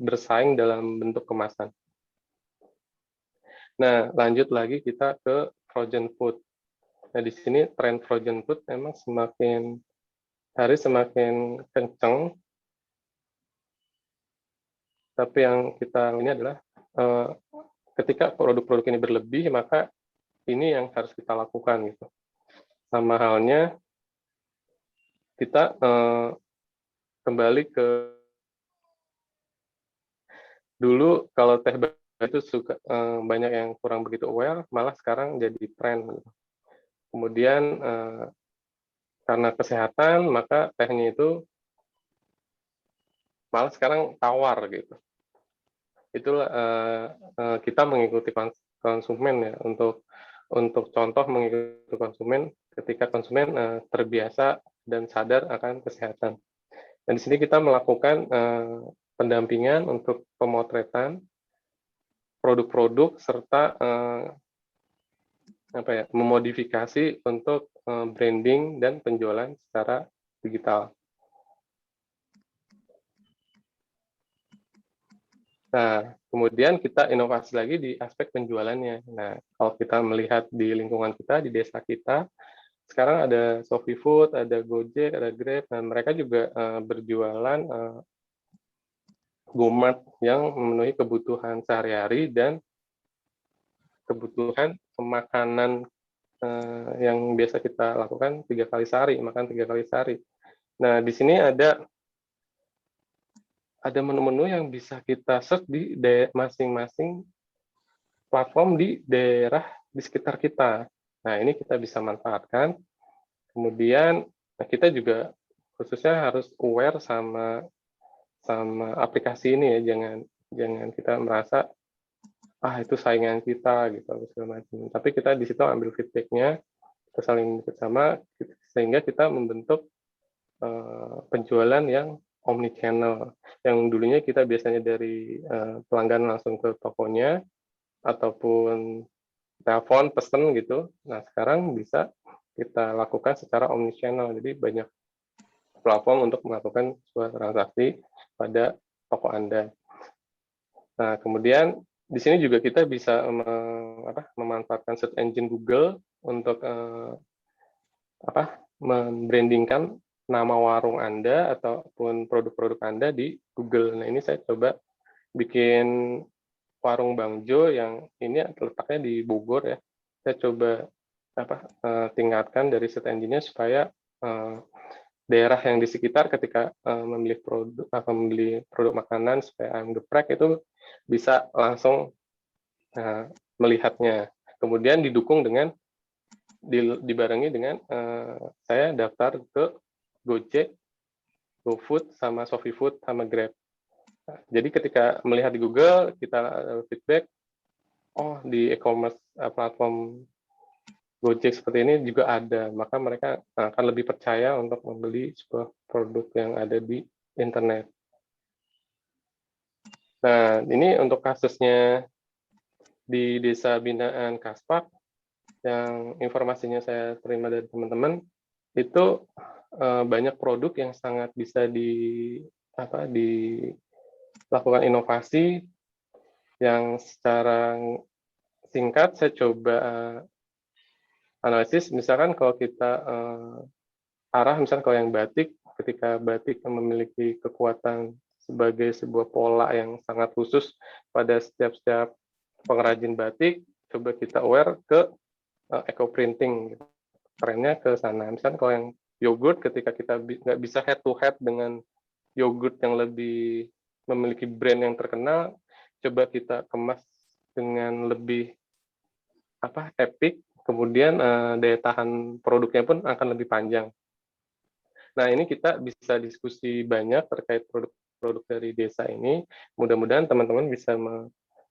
bersaing dalam bentuk kemasan. Nah, lanjut lagi kita ke frozen food. Nah, di sini tren frozen food memang semakin hari semakin kencang. Tapi yang kita ini adalah ketika produk-produk ini berlebih, maka ini yang harus kita lakukan gitu. Sama halnya kita kembali ke dulu kalau teh itu suka banyak yang kurang begitu aware, malah sekarang jadi tren. Gitu. Kemudian karena kesehatan, maka tehnya itu malah sekarang tawar gitu. Itulah kita mengikuti konsumen ya, untuk contoh mengikuti konsumen ketika konsumen terbiasa dan sadar akan kesehatan. Dan di sini kita melakukan pendampingan untuk pemotretan produk-produk serta memodifikasi untuk branding dan penjualan secara digital. Nah, kemudian kita inovasi lagi di aspek penjualannya. Nah, kalau kita melihat di lingkungan kita, di desa kita, sekarang ada Shopee Food, ada Gojek, ada Grab, dan mereka juga berjualan GoMart yang memenuhi kebutuhan sehari-hari dan kebutuhan makanan yang biasa kita lakukan 3 kali sehari, makan 3 kali sehari. Nah, di sini ada menu-menu yang bisa kita search di masing-masing platform di daerah di sekitar kita. Nah, ini kita bisa manfaatkan. Kemudian kita juga khususnya harus aware sama aplikasi ini ya, jangan kita merasa itu saingan kita gitu segala macam. Tapi kita di situ ambil feedbacknya, kita saling bersama sehingga kita membentuk penjualan yang omni channel, yang dulunya kita biasanya dari pelanggan langsung ke tokonya ataupun telepon pesen gitu. Nah sekarang bisa kita lakukan secara omni channel, jadi banyak platform untuk melakukan sebuah transaksi pada toko Anda. Nah kemudian di sini juga kita bisa memanfaatkan search engine Google untuk membrandingkan nama warung Anda ataupun produk-produk Anda di Google. Nah, ini saya coba bikin warung Bang Jo yang ini letaknya di Bogor ya. Saya coba tingkatkan dari search engine-nya supaya daerah yang di sekitar ketika membeli produk makanan supaya ayam geprek itu bisa langsung melihatnya. Kemudian didukung dengan dibarengi dengan saya daftar ke Gojek, GoFood, sama ShopeeFood, sama Grab. Nah, jadi ketika melihat di Google, kita feedback, di e-commerce platform Gojek seperti ini juga ada, maka mereka akan lebih percaya untuk membeli sebuah produk yang ada di internet. Nah, ini untuk kasusnya di Desa Binaan Kaspak, yang informasinya saya terima dari teman-teman, itu banyak produk yang sangat bisa dilakukan inovasi yang secara singkat saya coba analisis. Misalkan kalau kita misalkan kalau yang batik, ketika batik memiliki kekuatan sebagai sebuah pola yang sangat khusus pada setiap pengrajin batik, coba kita aware ke eco printing, trennya ke sana. Misalkan kalau yang yogurt, ketika kita nggak bisa head to head dengan yogurt yang lebih memiliki brand yang terkenal, coba kita kemas dengan lebih epic, kemudian daya tahan produknya pun akan lebih panjang. Nah, ini kita bisa diskusi banyak terkait produk-produk dari desa ini. Mudah-mudahan teman-teman bisa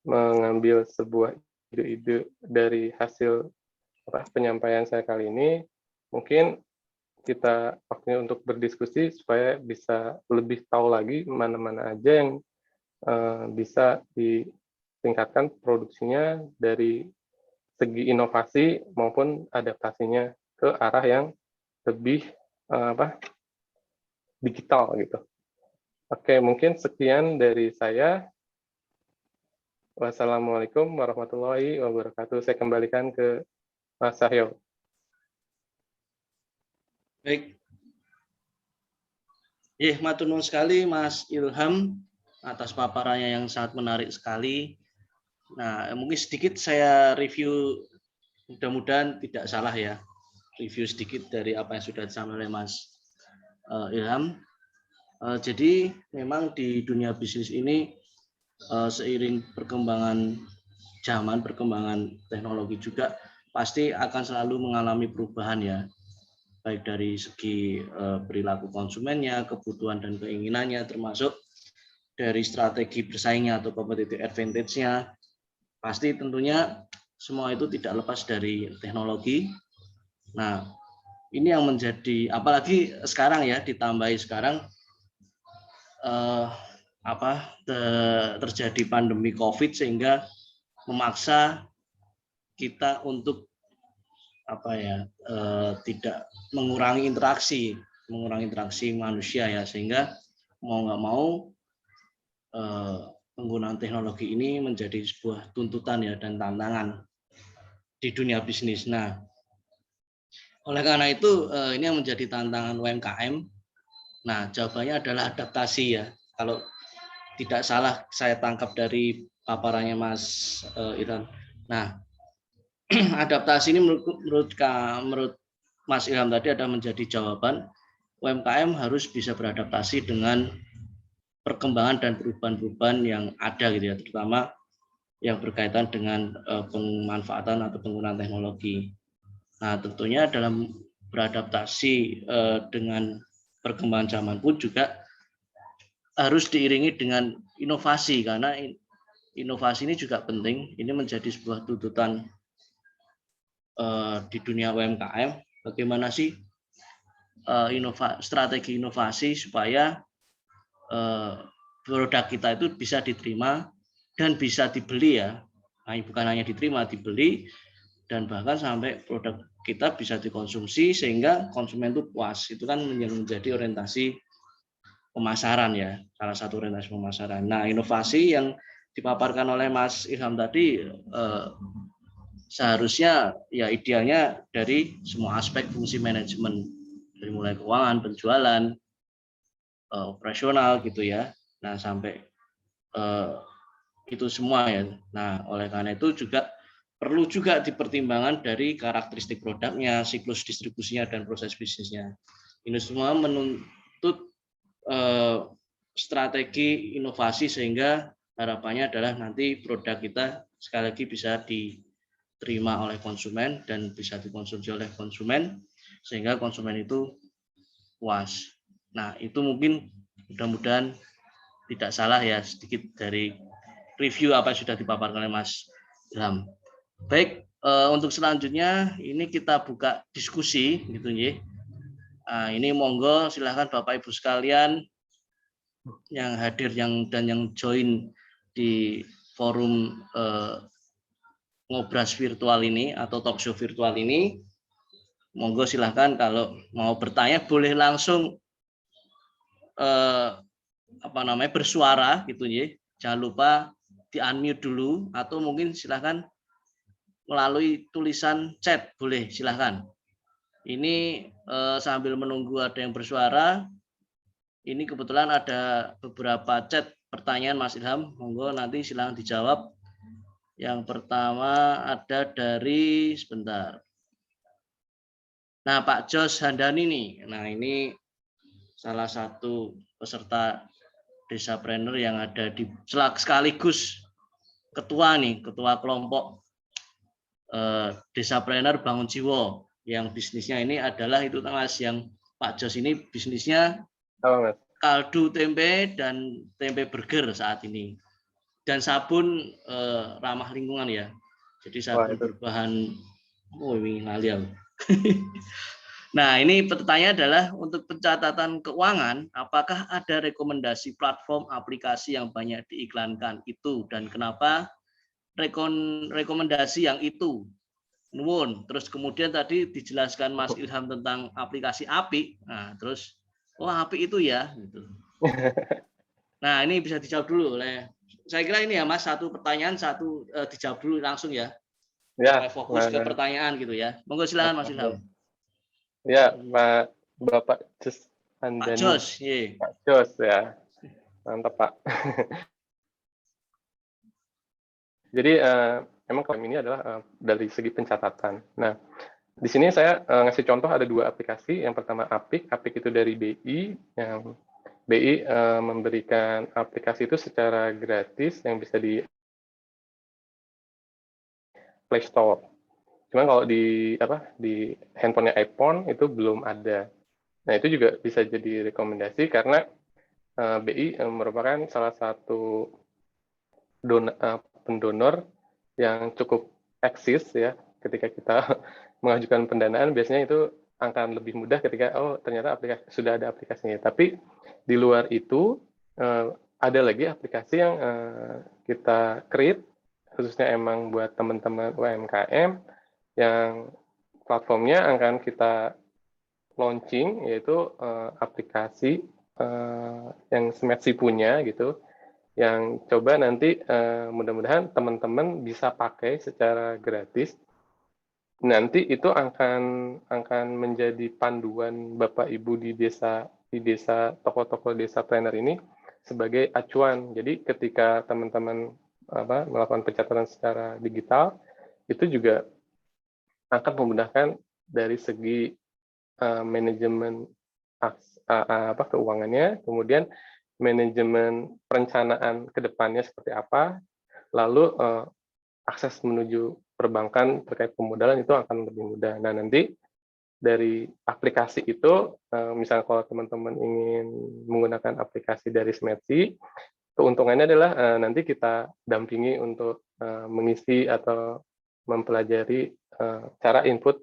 mengambil sebuah ide-ide dari hasil penyampaian saya kali ini. Mungkin kita waktunya untuk berdiskusi supaya bisa lebih tahu lagi mana-mana aja yang bisa ditingkatkan produksinya dari segi inovasi maupun adaptasinya ke arah yang lebih digital gitu. Oke, mungkin sekian dari saya. Wassalamualaikum warahmatullahi wabarakatuh. Saya kembalikan ke Mas Sahyo. Baik. Matur nuwun sekali Mas Ilham atas paparannya yang sangat menarik sekali. Nah, mungkin sedikit saya review, mudah-mudahan tidak salah ya, review sedikit dari apa yang sudah disampaikan oleh Mas Ilham. Jadi memang di dunia bisnis ini seiring perkembangan zaman, perkembangan teknologi juga pasti akan selalu mengalami perubahan ya, baik dari segi perilaku konsumennya, kebutuhan dan keinginannya, termasuk dari strategi bersaingnya atau competitive advantage-nya. Pasti tentunya semua itu tidak lepas dari teknologi. Nah, ini yang menjadi, apalagi sekarang ya, ditambahi sekarang terjadi pandemi COVID sehingga memaksa kita untuk tidak mengurangi interaksi manusia ya, sehingga mau nggak mau penggunaan teknologi ini menjadi sebuah tuntutan ya dan tantangan di dunia bisnis. Nah, oleh karena itu ini yang menjadi tantangan UMKM. Nah, jawabannya adalah adaptasi ya. Kalau tidak salah saya tangkap dari paparannya Mas Ilham. Nah, adaptasi ini menurut Mas Ilham tadi ada menjadi jawaban. UMKM harus bisa beradaptasi dengan perkembangan dan perubahan-perubahan yang ada gitu ya, terutama yang berkaitan dengan pemanfaatan atau penggunaan teknologi. Nah, tentunya dalam beradaptasi dengan perkembangan zaman pun juga harus diiringi dengan inovasi, karena inovasi ini juga penting. Ini menjadi sebuah tuntutan di dunia UMKM. Bagaimana sih strategi inovasi supaya produk kita itu bisa diterima dan bisa dibeli ya. Nah, bukan hanya diterima, dibeli, dan bahkan sampai produk kita bisa dikonsumsi sehingga konsumen itu puas. Itu kan yang menjadi orientasi pemasaran ya, salah satu orientasi pemasaran. Nah, inovasi yang dipaparkan oleh Mas Ilham tadi seharusnya ya idealnya dari semua aspek fungsi manajemen, dari mulai keuangan, penjualan, operasional gitu ya. Nah, sampai itu semua ya. Nah, oleh karena itu juga perlu juga dipertimbangkan dari karakteristik produknya, siklus distribusinya, dan proses bisnisnya. Ini semua menuntut strategi inovasi sehingga harapannya adalah nanti produk kita sekali lagi bisa diterima oleh konsumen dan bisa dikonsumsi oleh konsumen sehingga konsumen itu puas. Nah, itu mungkin mudah-mudahan tidak salah ya sedikit dari review apa yang sudah dipaparkan oleh Mas Ilham. Baik, untuk selanjutnya ini kita buka diskusi gitu ya. Ini monggo silahkan Bapak Ibu sekalian yang hadir dan yang join di forum ngobras virtual ini atau talkshow virtual ini, monggo silahkan kalau mau bertanya boleh langsung bersuara gitu ya. Jangan lupa di-unmute dulu atau mungkin silahkan melalui tulisan chat boleh silahkan. Ini sambil menunggu ada yang bersuara, ini kebetulan ada beberapa chat pertanyaan Mas Ilham, monggo nanti silahkan dijawab. Yang pertama ada dari sebentar. Nah, Pak Jos Handani nih. Nah, ini salah satu peserta Desapreneur yang ada di sekaligus ketua kelompok Desapreneur Bangun Jiwa yang bisnisnya ini adalah itu Mas, yang Pak Jos ini bisnisnya kaldu tempe dan tempe burger saat ini, dan sabun ramah lingkungan ya, jadi sabun berbahan Nah, ini pertanyaan adalah untuk pencatatan keuangan, apakah ada rekomendasi platform aplikasi yang banyak diiklankan itu dan kenapa rekomendasi yang itu? Nuwun. Terus kemudian tadi dijelaskan Mas Ilham tentang aplikasi API. Nah, terus API itu ya gitu. Nah, ini bisa dijawab dulu oleh, saya kira ini ya Mas, satu pertanyaan satu dijawab dulu langsung ya. Ya, fokus ke pertanyaan gitu ya. Monggo silakan Mas Ilham. Ya, Bapak Jos Handani. Pak Jos, ye. Pak Jos ya. Mantap, Pak. Jadi memang klaim ini adalah dari segi pencatatan. Nah, di sini saya ngasih contoh ada dua aplikasi. Yang pertama Apik itu dari BI. Yang BI memberikan aplikasi itu secara gratis yang bisa di Play Store. Cuma kalau di handphonenya iPhone itu belum ada. Nah, itu juga bisa jadi rekomendasi karena BI merupakan salah satu pendonor yang cukup eksis ya. Ketika kita mengajukan pendanaan biasanya itu akan lebih mudah ketika ternyata sudah ada aplikasinya. Tapi di luar itu ada lagi aplikasi yang kita create khususnya emang buat teman-teman UMKM yang platformnya akan kita launching, yaitu aplikasi yang Smartsy punya gitu, yang coba nanti mudah-mudahan teman-teman bisa pakai secara gratis. Nanti itu akan menjadi panduan Bapak Ibu di desa toko-toko Desapreneur ini sebagai acuan. Jadi ketika teman-teman melakukan pencatatan secara digital, itu juga akan memudahkan dari segi manajemen keuangannya, kemudian manajemen perencanaan ke depannya seperti apa, lalu akses menuju perbankan terkait pemodalan itu akan lebih mudah. Nah, nanti dari aplikasi itu, misalnya kalau teman-teman ingin menggunakan aplikasi dari Smartsy, keuntungannya adalah nanti kita dampingi untuk mengisi atau mempelajari cara input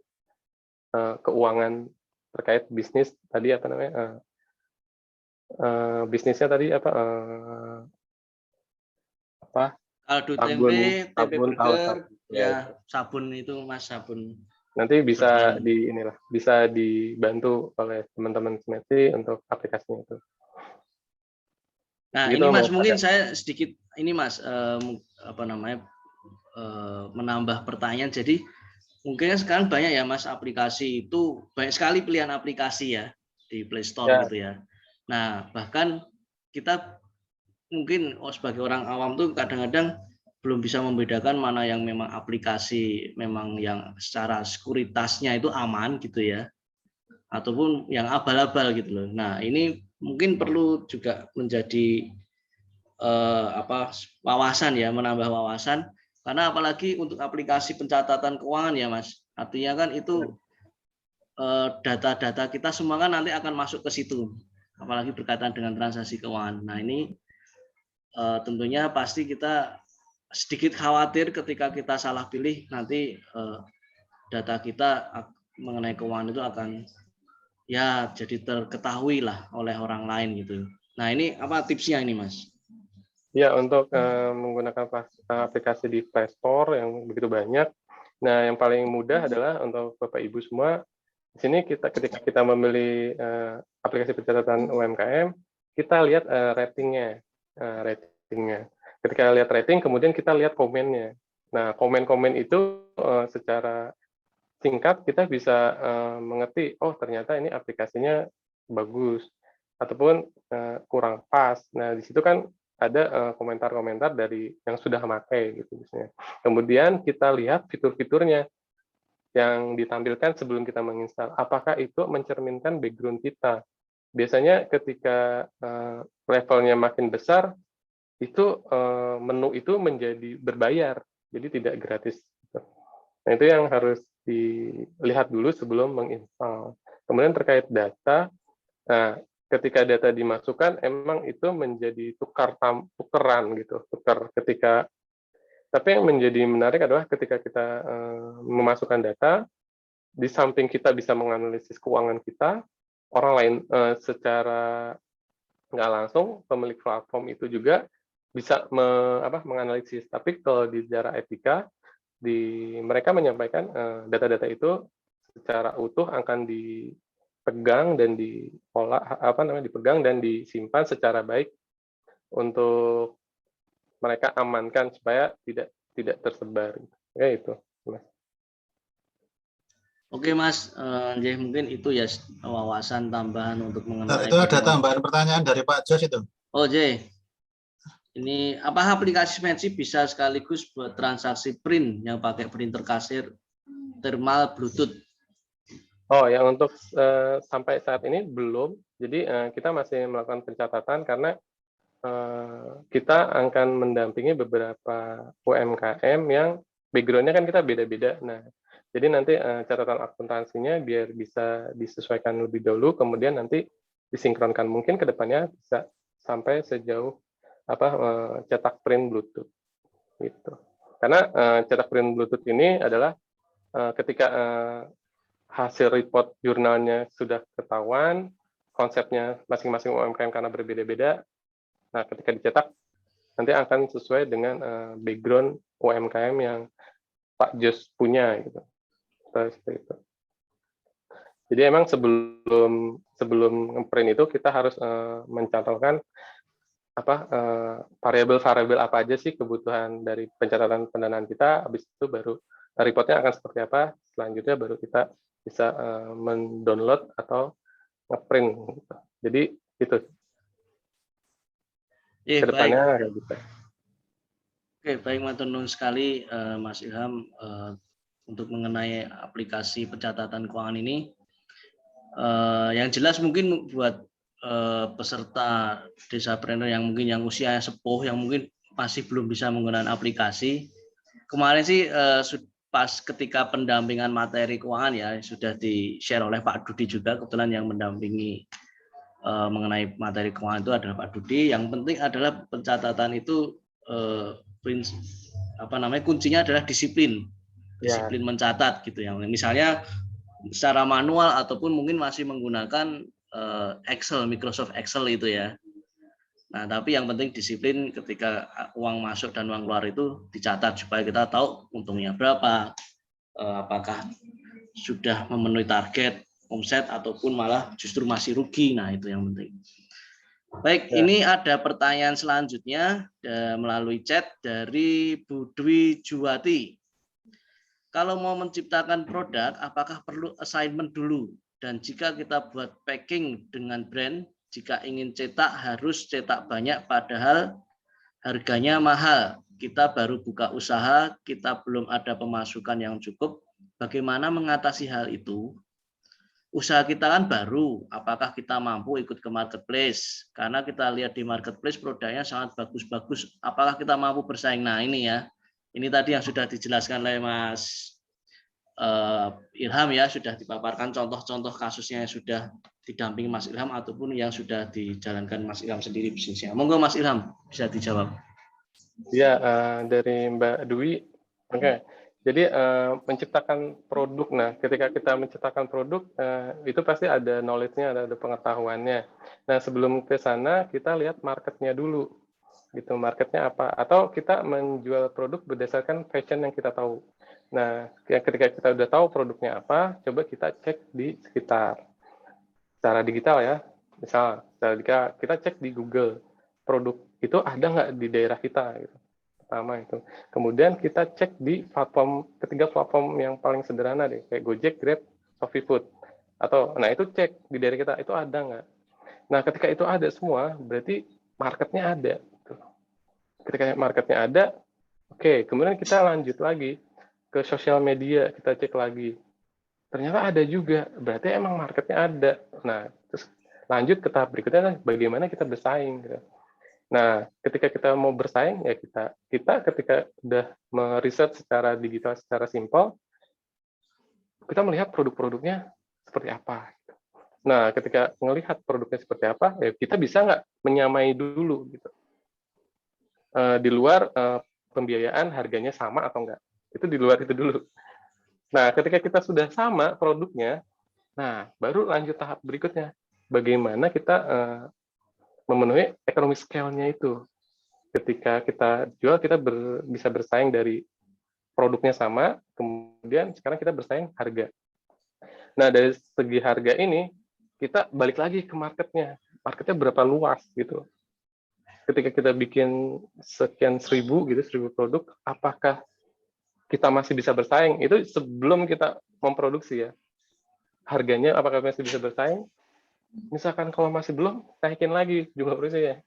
keuangan terkait bisnis tadi apa namanya bisnisnya tadi apa Kaldu sabun tempe, tempe sabun tahu burger, sabun. ya sabun itu Mas, sabun. Nanti bisa Berjalan. bisa dibantu oleh teman-teman Smeti untuk aplikasinya itu. Nah, Gitu, ini Mas, Mas. mungkin saya sedikit ini Mas apa namanya menambah pertanyaan. Jadi mungkin sekarang banyak ya Mas aplikasi itu, banyak sekali pilihan aplikasi ya di Play Store gitu ya. Nah, bahkan kita mungkin sebagai orang awam tuh kadang-kadang belum bisa membedakan mana yang memang aplikasi memang yang secara sekuritasnya itu aman gitu ya, ataupun yang abal-abal gitu loh. Nah, ini mungkin perlu juga menjadi wawasan ya, menambah wawasan, karena apalagi untuk aplikasi pencatatan keuangan ya Mas, artinya kan itu data-data kita semua kan nanti akan masuk ke situ, apalagi berkaitan dengan transaksi keuangan. Nah, ini tentunya pasti kita sedikit khawatir ketika kita salah pilih, nanti data kita mengenai keuangan itu akan ya jadi terketahui lah oleh orang lain gitu. Nah, ini apa tipsnya ini Mas? Ya, untuk menggunakan aplikasi di Play Store yang begitu banyak. Nah, yang paling mudah adalah untuk Bapak Ibu semua. Di sini ketika kita memilih aplikasi pencatatan UMKM, kita lihat ratingnya. Ketika lihat rating, kemudian kita lihat komennya. Nah, komen-komen itu secara singkat kita bisa mengerti, oh ternyata ini aplikasinya bagus ataupun kurang pas. Nah, di situ kan ada komentar-komentar dari yang sudah memakai gitu misalnya. Kemudian kita lihat fitur-fiturnya yang ditampilkan sebelum kita menginstal. Apakah itu mencerminkan background kita? Biasanya ketika levelnya makin besar, itu menu itu menjadi berbayar, jadi tidak gratis. Nah, itu yang harus dilihat dulu sebelum menginstal. Kemudian terkait data, nah, ketika data dimasukkan, emang itu menjadi tukeran gitu, ketika. Tapi yang menjadi menarik adalah ketika kita memasukkan data, di samping kita bisa menganalisis keuangan kita, orang lain secara nggak langsung pemilik platform itu juga bisa menganalisis. Tapi kalau di secara etika, mereka menyampaikan data-data itu secara utuh akan dipegang dan dipegang dan disimpan secara baik untuk mereka amankan supaya tidak tersebar. Ya itu, Mas. Oke Mas, mungkin itu ya wawasan tambahan untuk mengenai. Itu ada tambahan pertanyaan dari Pak Jos itu. Oh ini apa aplikasi Smetsy bisa sekaligus buat transaksi print yang pakai printer kasir thermal Bluetooth? Oh ya, untuk sampai saat ini belum. Jadi kita masih melakukan pencatatan karena kita akan mendampingi beberapa UMKM yang background-nya kan kita beda-beda. Nah, jadi nanti catatan akuntansinya biar bisa disesuaikan lebih dahulu, kemudian nanti disinkronkan. Mungkin ke depannya bisa sampai sejauh cetak print Bluetooth gitu. Karena cetak print Bluetooth ini adalah ketika hasil report jurnalnya sudah ketahuan, konsepnya masing-masing UMKM karena berbeda-beda. Nah, ketika dicetak nanti akan sesuai dengan background UMKM yang Pak Jos punya gitu. Seperti itu. Jadi emang sebelum nge-print itu kita harus mencantumkan variabel-variabel apa aja sih kebutuhan dari pencatatan pendanaan kita, habis itu baru reportnya akan seperti apa, selanjutnya baru kita bisa mendownload atau nge-print gitu. Jadi itu kedepannya akan bisa. Oke, baik, matur nuwun sekali Mas Ilham untuk mengenai aplikasi pencatatan keuangan ini. Yang jelas mungkin buat peserta Desapreneur yang mungkin yang usia sepuh, yang mungkin masih belum bisa menggunakan aplikasi. Kemarin sih pas ketika pendampingan materi keuangan ya sudah di-share oleh Pak Dudi juga, kebetulan yang mendampingi mengenai materi keuangan itu adalah Pak Dudi. Yang penting adalah pencatatan itu kuncinya adalah disiplin mencatat gitu ya. Misalnya secara manual ataupun mungkin masih menggunakan Excel, Microsoft Excel itu ya. Nah, tapi yang penting disiplin ketika uang masuk dan uang keluar itu dicatat supaya kita tahu untungnya berapa, apakah sudah memenuhi target omset ataupun malah justru masih rugi. Nah, itu yang penting. Baik, ini ada pertanyaan selanjutnya melalui chat dari Bu Dwi Juwati. Kalau mau menciptakan produk, apakah perlu assignment dulu? Dan jika kita buat packing dengan brand, jika ingin cetak harus cetak banyak padahal harganya mahal. Kita baru buka usaha, kita belum ada pemasukan yang cukup. Bagaimana mengatasi hal itu? Usaha kita kan baru, apakah kita mampu ikut ke marketplace? Karena kita lihat di marketplace produknya sangat bagus-bagus. Apakah kita mampu bersaing? Nah, ini ya. Ini tadi yang sudah dijelaskan oleh Mas Ilham ya, sudah dipaparkan contoh-contoh kasusnya yang sudah didampingi Mas Ilham ataupun yang sudah dijalankan Mas Ilham sendiri bisnisnya. Monggo Mas Ilham bisa dijawab. Ya, dari Mbak Dwi. Oke. Jadi menciptakan produk. Nah, ketika kita menciptakan produk itu pasti ada knowledge-nya, ada pengetahuannya. Nah, sebelum ke sana kita lihat marketnya dulu. Gitu, marketnya apa? Atau kita menjual produk berdasarkan fashion yang kita tahu. Nah, ketika kita udah tahu produknya apa, coba kita cek di sekitar. Secara digital ya. Misal, kita cek di Google produk itu ada nggak di daerah kita gitu. Pertama itu. Kemudian kita cek di ketiga platform yang paling sederhana deh, kayak Gojek, Grab, ShopeeFood. Nah itu cek di daerah kita itu ada nggak. Nah ketika itu ada semua, berarti marketnya ada. Ketika marketnya ada, oke, kemudian kita lanjut lagi ke sosial media, kita cek lagi. Ternyata ada juga, berarti emang marketnya ada. Nah terus lanjut ke tahap berikutnya, bagaimana kita bersaing gitu. Nah, ketika kita mau bersaing, ya kita ketika udah meriset secara digital, secara simpel, kita melihat produk-produknya seperti apa. Nah, ketika melihat produknya seperti apa, ya kita bisa nggak menyamai dulu, gitu. Di luar pembiayaan harganya sama atau enggak. Itu di luar itu dulu. Nah, ketika kita sudah sama produknya, nah baru lanjut tahap berikutnya. Bagaimana kita memenuhi ekonomi scale-nya itu. Ketika kita jual, kita bisa bersaing dari produknya sama, kemudian sekarang kita bersaing harga. Nah, dari segi harga ini, kita balik lagi ke marketnya. Marketnya berapa luas gitu. Ketika kita bikin sekian 1000 produk, apakah kita masih bisa bersaing? Itu sebelum kita memproduksi ya. Harganya apakah masih bisa bersaing? Misalkan kalau masih belum, naikin lagi jumlah produksinya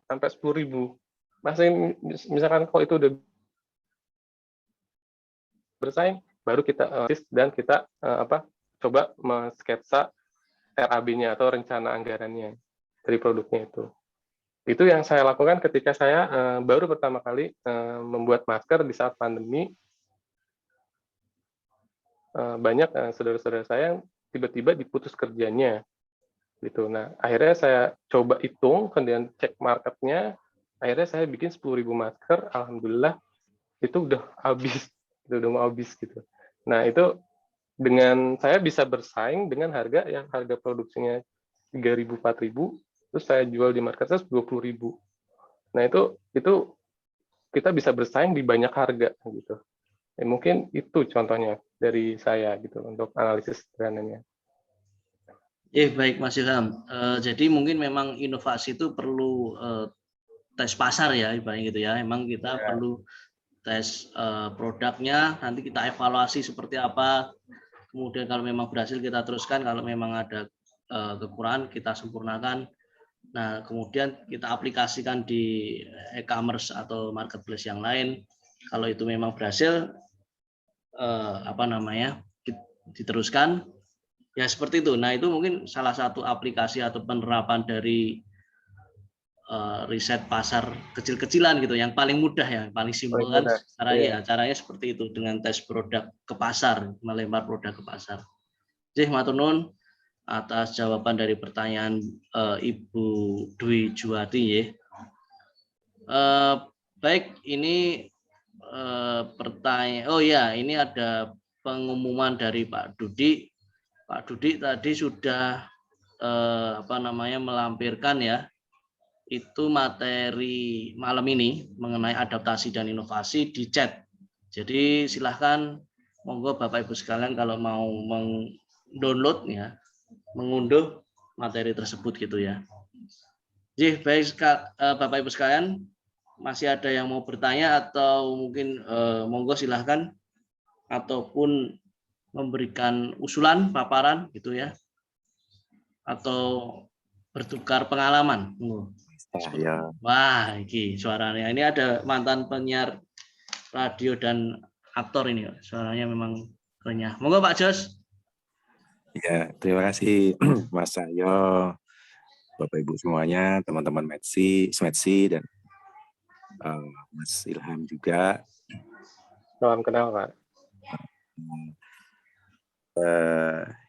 sampai 10.000. Masih misalkan kalau itu udah bersaing, baru kita dan kita coba men-sketsa RAB-nya atau rencana anggarannya dari produknya itu. Itu yang saya lakukan ketika saya baru pertama kali membuat masker di saat pandemi. Banyak saudara-saudara saya yang tiba-tiba diputus kerjanya. Gitu. Nah, akhirnya saya coba hitung, kemudian cek marketnya, akhirnya saya bikin 10.000 masker, alhamdulillah itu udah habis, udah mau habis gitu. Nah, itu dengan saya bisa bersaing dengan harga yang harga produksinya 3.000, 4.000, terus saya jual di marketplace 20.000. Nah, itu kita bisa bersaing di banyak harga gitu. Ya, mungkin itu contohnya dari saya gitu untuk analisis sederhananya. Baik Mas Ilham. Jadi mungkin memang inovasi itu perlu tes pasar ya, ibaratnya gitu ya. Memang kita perlu tes produknya, nanti kita evaluasi seperti apa. Kemudian kalau memang berhasil kita teruskan, kalau memang ada kekurangan kita sempurnakan. Nah, kemudian kita aplikasikan di e-commerce atau marketplace yang lain. Kalau itu memang berhasil, diteruskan. Ya seperti itu. Nah itu mungkin salah satu aplikasi atau penerapan dari riset pasar kecil-kecilan gitu, yang paling mudah ya, paling simpel kan. Caranya seperti itu dengan tes produk ke pasar, melempar produk ke pasar. Matur nuwun. atas jawaban dari pertanyaan Ibu Dwi Juwati ya. Baik, ini pertanyaan. Oh ya, ini ada pengumuman dari Pak Dudi. Pak Dudi tadi sudah melampirkan ya itu materi malam ini mengenai adaptasi dan inovasi di chat. Jadi silahkan monggo Bapak Ibu sekalian kalau mau mendownload ya, mengunduh materi tersebut gitu ya. Jadi baik Bapak Ibu sekalian, masih ada yang mau bertanya atau mungkin monggo silahkan ataupun memberikan usulan, paparan gitu ya, atau bertukar pengalaman. Ya. Wah, ini suaranya. Ini ada mantan penyiar radio dan aktor ini. Suaranya memang renyah. Monggo Pak Jos. Ya, terima kasih Mas Cahyo, Bapak Ibu semuanya, teman-teman Smetsi dan Mas Ilham juga. Salam kenal, Pak.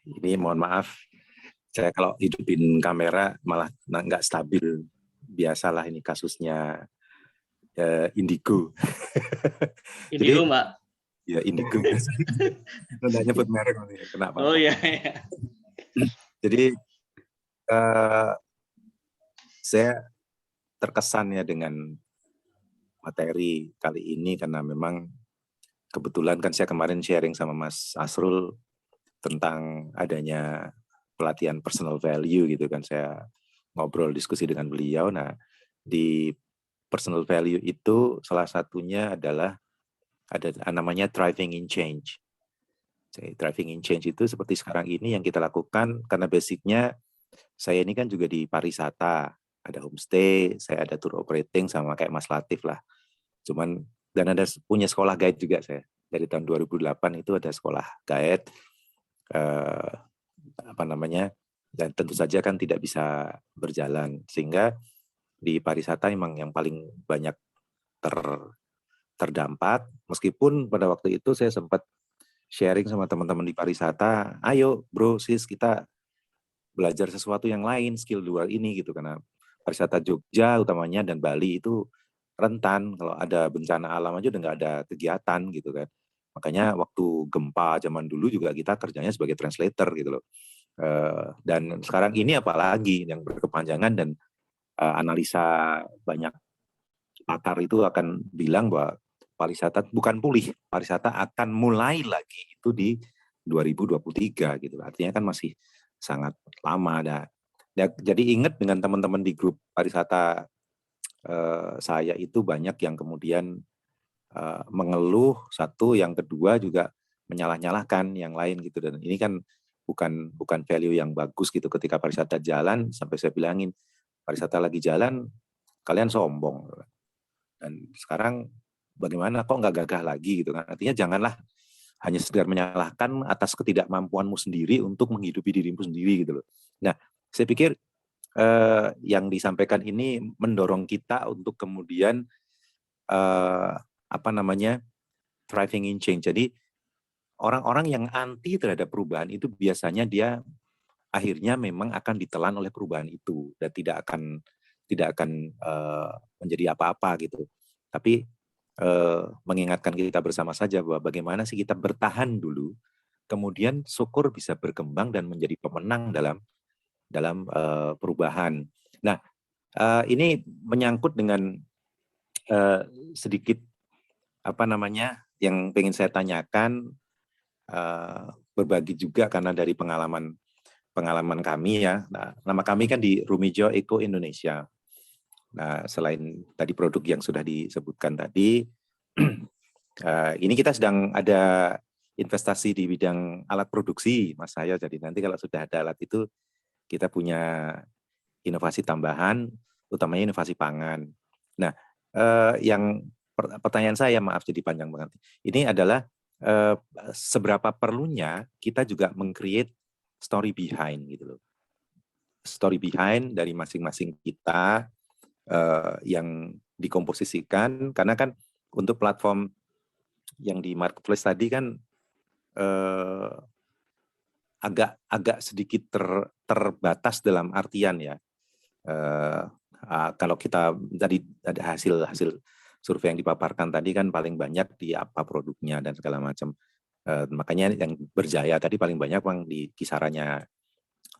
Ini mohon maaf, saya kalau hidupin kamera malah nggak stabil. Biasalah ini kasusnya Indigo. Indigo, Mbak. Ya, Indigo. Nggak nyebut merek, kenapa? Oh iya. Jadi saya terkesan ya dengan materi kali ini karena memang kebetulan kan saya kemarin sharing sama Mas Asrul tentang adanya pelatihan personal value gitu kan, saya ngobrol diskusi dengan beliau. Nah, di personal value itu salah satunya adalah ada namanya driving in change. Jadi, driving in change itu seperti sekarang ini yang kita lakukan karena basicnya saya ini kan juga di pariwisata, ada homestay, saya ada tour operating sama kayak Mas Latif lah. Cuman dan ada punya sekolah guide juga saya. Dari tahun 2008 itu ada sekolah guide dan tentu saja kan tidak bisa berjalan, sehingga di pariwisata memang yang paling banyak terdampak. Meskipun pada waktu itu saya sempat sharing sama teman-teman di pariwisata, ayo bro sis kita belajar sesuatu yang lain, skill luar ini gitu, karena pariwisata Jogja utamanya dan Bali itu rentan kalau ada bencana alam aja udah nggak ada kegiatan gitu kan. Makanya waktu gempa zaman dulu juga kita kerjanya sebagai translator gitu loh. Dan sekarang ini apalagi yang berkepanjangan dan analisa banyak pakar itu akan bilang bahwa pariwisata bukan pulih, pariwisata akan mulai lagi itu di 2023 gitu. Artinya kan masih sangat lama. Jadi ingat dengan teman-teman di grup pariwisata saya itu banyak yang kemudian mengeluh satu, yang kedua juga menyalah-nyalahkan yang lain gitu, dan ini kan bukan value yang bagus gitu. Ketika pariwisata jalan, sampai saya bilangin pariwisata lagi jalan kalian sombong, dan sekarang bagaimana kok nggak gagah lagi gitu kan. Artinya janganlah hanya sekedar menyalahkan atas ketidakmampuanmu sendiri untuk menghidupi dirimu sendiri gitu loh. Nah, saya pikir yang disampaikan ini mendorong kita untuk kemudian driving in change. Jadi orang-orang yang anti terhadap perubahan itu biasanya dia akhirnya memang akan ditelan oleh perubahan itu dan tidak akan menjadi apa-apa gitu. Tapi mengingatkan kita bersama saja bahwa bagaimana sih kita bertahan dulu, kemudian syukur bisa berkembang dan menjadi pemenang dalam perubahan. Nah, ini menyangkut dengan sedikit yang pengen saya tanyakan, berbagi juga karena dari pengalaman kami ya. Nah, nama kami kan di Rumijo Eco Indonesia. Nah, selain tadi produk yang sudah disebutkan tadi, ini kita sedang ada investasi di bidang alat produksi, Mas Cahyo. Jadi nanti kalau sudah ada alat itu, kita punya inovasi tambahan, utamanya inovasi pangan. Nah, yang pertanyaan saya, maaf jadi panjang banget, ini adalah seberapa perlunya kita juga meng-create story behind gitu loh. Story behind dari masing-masing kita yang dikomposisikan, karena kan untuk platform yang di marketplace tadi kan agak sedikit terbatas dalam artian ya. Kalau kita tadi ada hasil survei yang dipaparkan tadi kan paling banyak di apa produknya dan segala macam. Makanya yang berjaya tadi paling banyak Bang di kisarannya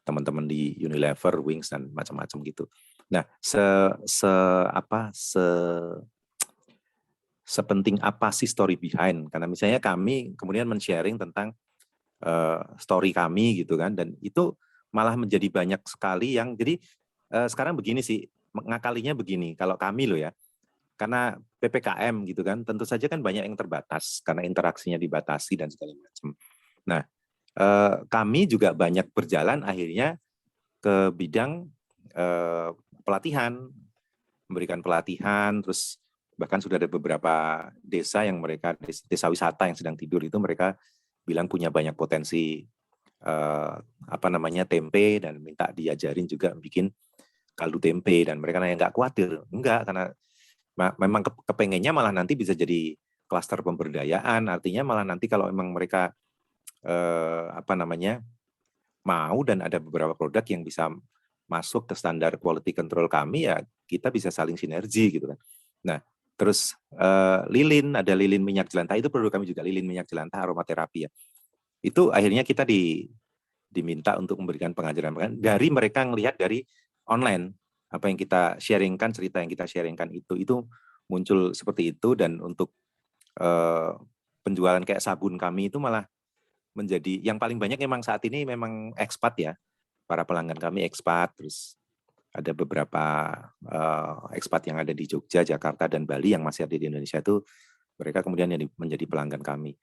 teman-teman di Unilever, Wings dan macam-macam gitu. Nah, sepenting apa sih story behind? Karena misalnya kami kemudian men-sharing tentang story kami gitu kan, dan itu malah menjadi banyak sekali yang jadi sekarang begini sih, ngakalinya begini, kalau kami loh ya, karena PPKM gitu kan, tentu saja kan banyak yang terbatas karena interaksinya dibatasi dan segala macam. Nah, kami juga banyak berjalan akhirnya ke bidang pelatihan, memberikan pelatihan, terus bahkan sudah ada beberapa desa yang mereka, desa wisata yang sedang tidur itu mereka bilang punya banyak potensi tempe dan minta diajarin juga bikin kaldu tempe, dan mereka nanya nggak khawatir, enggak, karena memang kepengennya malah nanti bisa jadi klaster pemberdayaan, artinya malah nanti kalau memang mereka mau dan ada beberapa produk yang bisa masuk ke standar quality control kami, ya kita bisa saling sinergi gitu kan. Nah, terus lilin, ada lilin minyak jelantah, itu produk kami juga, lilin minyak jelantah aromaterapi ya. Itu akhirnya kita diminta untuk memberikan pengajaran dari mereka ngelihat dari online, apa yang kita sharingkan, cerita yang kita sharingkan itu muncul seperti itu, dan untuk penjualan kayak sabun kami itu malah menjadi yang paling banyak memang saat ini memang ekspat ya, para pelanggan kami ekspat, terus ada beberapa ekspat yang ada di Jogja, Jakarta, dan Bali yang masih ada di Indonesia itu mereka kemudian menjadi pelanggan kami.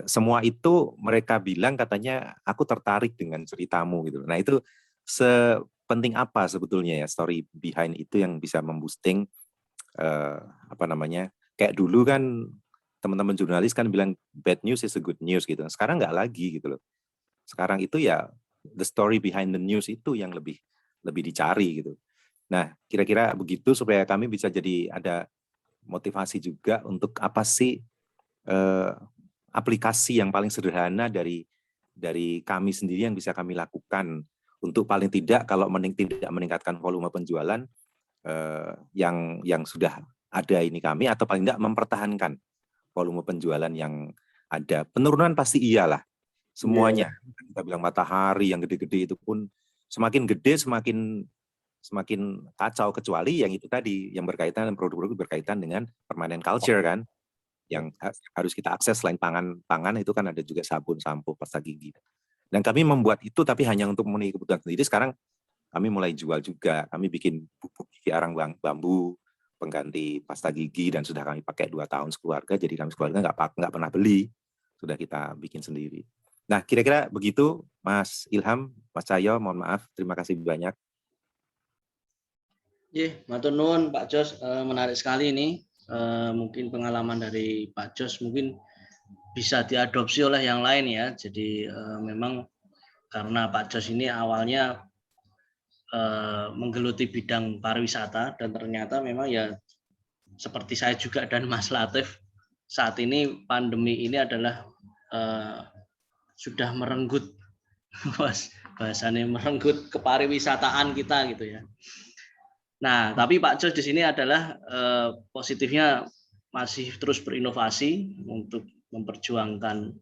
Semua itu mereka bilang katanya aku tertarik dengan ceritamu gitu. Nah itu sepenting apa sebetulnya ya story behind itu yang bisa memboosting kayak dulu kan teman-teman jurnalis kan bilang bad news is a good news gitu. Sekarang nggak lagi gitu loh. Sekarang itu ya the story behind the news itu yang lebih dicari gitu. Nah, kira-kira begitu supaya kami bisa jadi ada motivasi juga untuk apa sih aplikasi yang paling sederhana dari kami sendiri yang bisa kami lakukan untuk paling tidak kalau tidak meningkatkan volume penjualan yang sudah ada ini kami, atau paling tidak mempertahankan volume penjualan yang ada. Penurunan pasti iyalah semuanya. Kita bilang matahari yang gede-gede itu pun semakin gede semakin kacau, kecuali yang itu tadi yang berkaitan dengan produk-produk berkaitan dengan permanent culture kan, yang harus kita akses. Selain pangan itu kan ada juga sabun, sampo, pasta gigi. Dan kami membuat itu tapi hanya untuk memenuhi kebutuhan sendiri. Sekarang kami mulai jual juga. Kami bikin bubuk gigi arang bambu pengganti pasta gigi, dan sudah kami pakai 2 tahun sekeluarga. Jadi kami sekeluarga nggak pernah beli, sudah kita bikin sendiri. Nah, kira-kira begitu Mas Ilham, Mas Cahyo, mohon maaf, terima kasih banyak. Matur nuwun Pak Jos, menarik sekali ini. Mungkin pengalaman dari Pak Jos mungkin bisa diadopsi oleh yang lain ya. Jadi memang karena Pak Jos ini awalnya menggeluti bidang pariwisata, dan ternyata memang ya seperti saya juga dan Mas Latif, saat ini pandemi ini adalah sudah merenggut, bahasanya merenggut kepariwisataan kita gitu ya. Nah, tapi Pak Jos di sini adalah positifnya masih terus berinovasi untuk memperjuangkan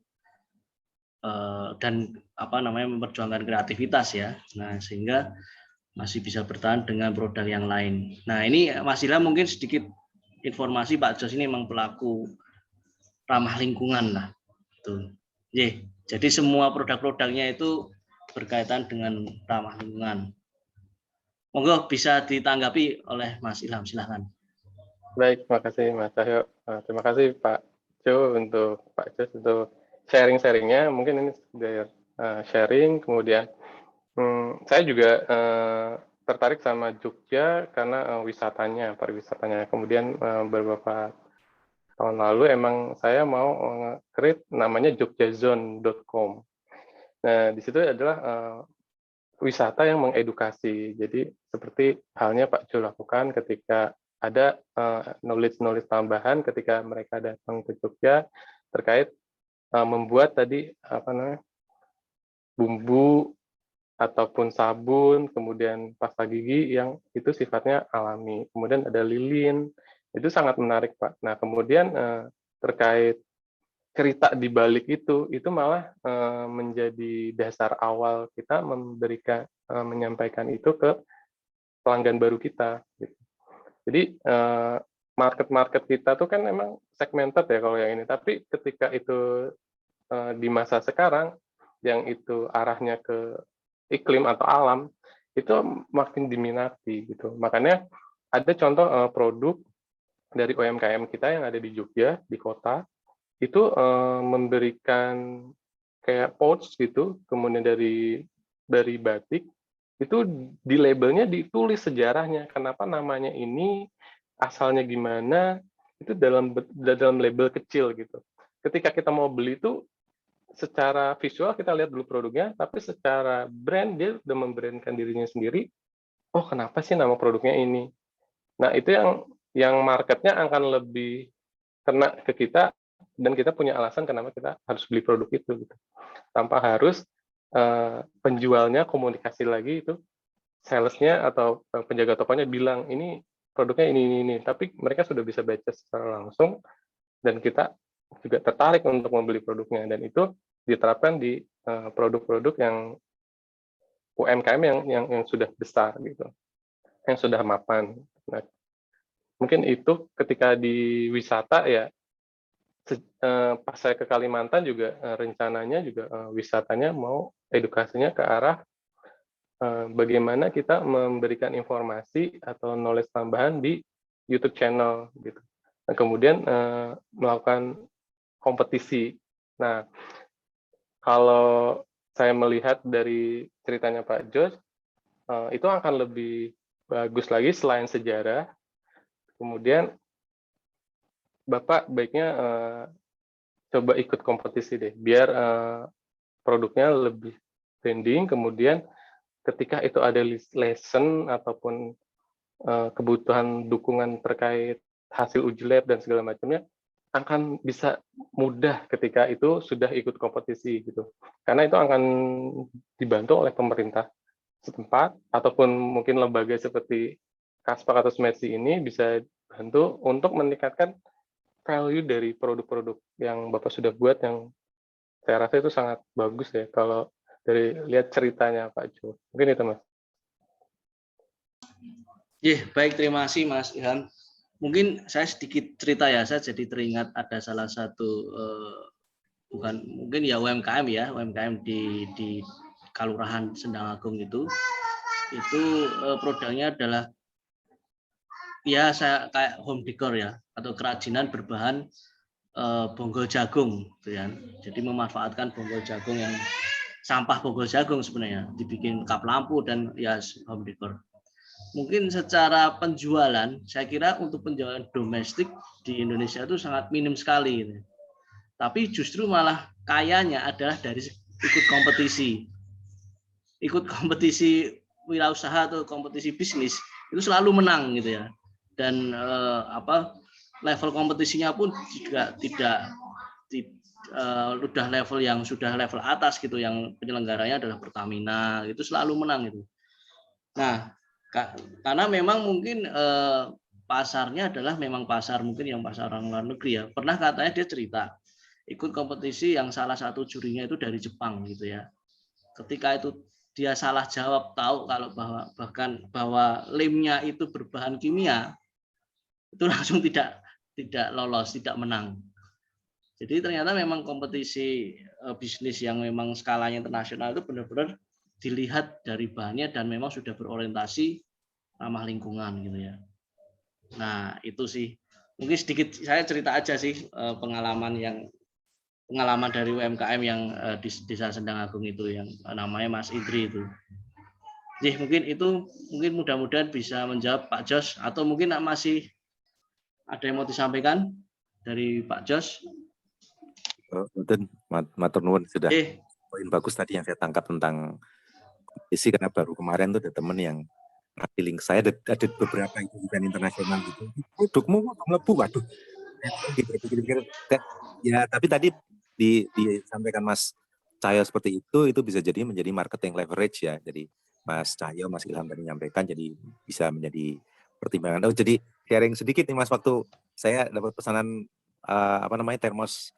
dan memperjuangkan kreativitas ya. Nah, sehingga masih bisa bertahan dengan produk yang lain. Nah, ini Mas Ilham mungkin sedikit informasi, Pak Jos ini memang pelaku ramah lingkungan lah. Tuh. Jadi semua produk-produknya itu berkaitan dengan ramah lingkungan. Monggo bisa ditanggapi oleh Mas Ilham, silakan. Baik, terima kasih Mas Cahyo. Terima kasih Pak Jo untuk Pak Jos untuk sharing-sharingnya. Mungkin ini sudah sharing. Kemudian saya juga tertarik sama Jogja karena wisatanya, pariwisatanya. Kemudian beberapa tahun lalu emang saya mau create namanya jogjazone.com. Nah, di situ adalah wisata yang mengedukasi. Jadi seperti halnya Pak Jo lakukan ketika ada knowledge tambahan ketika mereka datang ke Jogja terkait membuat tadi bumbu ataupun sabun, kemudian pasta gigi yang itu sifatnya alami. Kemudian ada lilin, itu sangat menarik, Pak. Nah, kemudian terkait cerita di balik itu malah menjadi dasar awal kita menyampaikan itu ke pelanggan baru kita. Gitu. Jadi market kita tuh kan memang segmented ya kalau yang ini. Tapi ketika itu di masa sekarang yang itu arahnya ke iklim atau alam itu makin diminati gitu. Makanya ada contoh produk dari UMKM kita yang ada di Jogja di kota itu memberikan kayak pouch gitu, kemudian dari batik itu di labelnya ditulis sejarahnya, kenapa namanya ini, asalnya gimana, itu dalam label kecil gitu. Ketika kita mau beli itu secara visual kita lihat dulu produknya, tapi secara brand dia udah membrandkan dirinya sendiri. Oh, kenapa sih nama produknya ini? Nah, itu yang marketnya akan lebih kena ke kita dan kita punya alasan kenapa kita harus beli produk itu gitu. Tanpa harus penjualnya komunikasi lagi itu salesnya atau penjaga tokonya bilang ini produknya ini, tapi mereka sudah bisa baca secara langsung dan kita juga tertarik untuk membeli produknya, dan itu diterapkan di produk-produk yang UMKM yang sudah besar gitu, yang sudah mapan. Nah, mungkin itu ketika di wisata ya, pas saya ke Kalimantan juga rencananya juga wisatanya mau edukasinya ke arah bagaimana kita memberikan informasi atau knowledge tambahan di YouTube channel gitu. Nah, kemudian melakukan kompetisi. Nah, kalau saya melihat dari ceritanya Pak Jos, itu akan lebih bagus lagi selain sejarah. Kemudian Bapak baiknya coba ikut kompetisi deh, biar produknya lebih trending. Kemudian ketika itu ada lesson ataupun kebutuhan dukungan terkait hasil uji lab dan segala macamnya, akan bisa mudah ketika itu sudah ikut kompetisi gitu. Karena itu akan dibantu oleh pemerintah setempat ataupun mungkin lembaga seperti Kaspak atau Smedsi ini bisa bantu untuk meningkatkan value dari produk-produk yang Bapak sudah buat, yang saya rasa itu sangat bagus ya kalau dari lihat ceritanya Pak Jo. Mungkin itu, Mas. Baik, terima kasih Mas Ilham. Mungkin saya sedikit cerita ya, saya jadi teringat ada salah satu mungkin ya UMKM di Kelurahan Sendang Agung itu produknya adalah ya saya kayak home decor ya, atau kerajinan berbahan bonggol jagung gitu ya. Jadi memanfaatkan bonggol jagung yang sampah bonggol jagung sebenarnya dibikin kap lampu dan ya home decor. Mungkin secara penjualan, saya kira untuk penjualan domestik di Indonesia itu sangat minim sekali. Gitu. Tapi justru malah kayanya adalah dari ikut kompetisi. Ikut kompetisi wirausaha atau kompetisi bisnis, itu selalu menang gitu ya. Dan level kompetisinya pun juga tidak udah level yang sudah level atas gitu, yang penyelenggaranya adalah Pertamina, itu selalu menang gitu. Nah, karena memang mungkin pasarnya adalah memang pasar mungkin yang pasar orang luar negeri ya. Pernah katanya dia cerita ikut kompetisi yang salah satu jurinya itu dari Jepang gitu ya. Ketika itu dia salah jawab, tahu kalau bahwa lemnya itu berbahan kimia, itu langsung tidak lolos, tidak menang. Jadi ternyata memang kompetisi bisnis yang memang skalanya internasional itu benar-benar dilihat dari bahannya dan memang sudah berorientasi ramah lingkungan gitu ya. Nah, itu sih. Mungkin sedikit saya cerita aja sih pengalaman dari UMKM yang di Desa Sendang Agung itu yang namanya Mas Indri itu. Jadi mungkin mudah-mudahan bisa menjawab Pak Jos, atau mungkin masih ada yang mau disampaikan dari Pak Jos. Betul, matur nuwun, sudah poin bagus tadi yang saya tangkap tentang kompetisi, karena baru kemarin tuh ada teman yang ngasih link saya, ada beberapa event internasional gitu, produkmu melebu, waduh, ya tapi tadi disampaikan Mas Cahyo seperti itu bisa jadi menjadi marketing leverage ya. Jadi Mas Cahyo, Mas Ilham tadi menyampaikan, jadi bisa menjadi pertimbangan. Oh, jadi sharing sedikit nih Mas, waktu saya dapat pesanan termos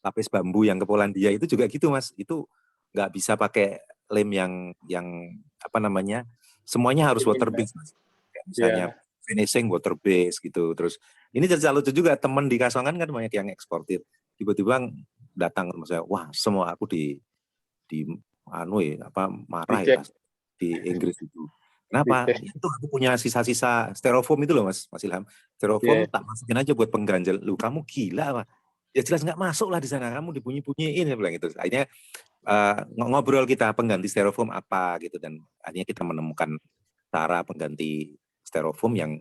lapis bambu yang ke Polandia itu juga gitu Mas. Itu nggak bisa pakai lem yang semuanya harus water based Mas. Kayak misalnya finishing water based gitu. Terus ini cerita lucu juga, teman di Kasongan kan banyak yang eksportir. Tiba-tiba datang ke saya, wah semua aku marah ya di Inggris itu. Kenapa? Itu aku punya sisa-sisa styrofoam itu loh Mas Ilham. Styrofoam tak masukin aja buat pengganjal. Lu kamu gila Pak. Ya jelas nggak masuk lah di sana, kamu dibunyi-bunyiin, ya bilang gitu. Akhirnya ngobrol kita pengganti styrofoam apa gitu, dan akhirnya kita menemukan cara pengganti styrofoam yang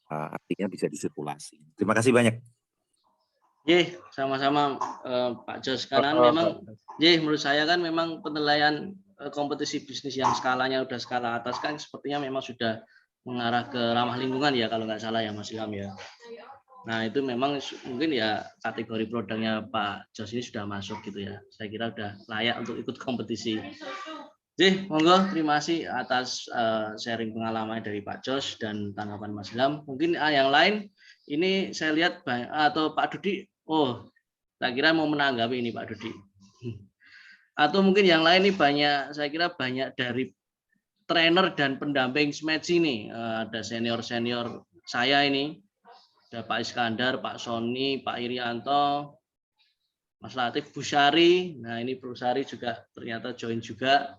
artinya bisa disirkulasi. Terima kasih banyak. Sama-sama Pak Jos. Karena memang menurut saya kan memang penilaian kompetisi bisnis yang skalanya udah skala atas kan sepertinya memang sudah mengarah ke ramah lingkungan ya, kalau nggak salah ya Mas Ilham ya. Nah itu memang mungkin ya kategori produknya Pak Jos ini sudah masuk gitu ya. Saya kira udah layak untuk ikut kompetisi. Monggo, terima kasih atas sharing pengalaman dari Pak Jos dan tanggapan Mas Ilham. Mungkin yang lain ini saya lihat atau Pak Dudi, saya kira mau menanggapi ini Pak Dudi. Atau mungkin yang lain ini saya kira banyak dari trainer dan pendamping Smatch ini. Ada senior-senior saya ini. Ada Pak Iskandar, Pak Sony, Pak Irianto, Mas Latif, Bu Syari. Nah ini Bu Syari juga ternyata join juga.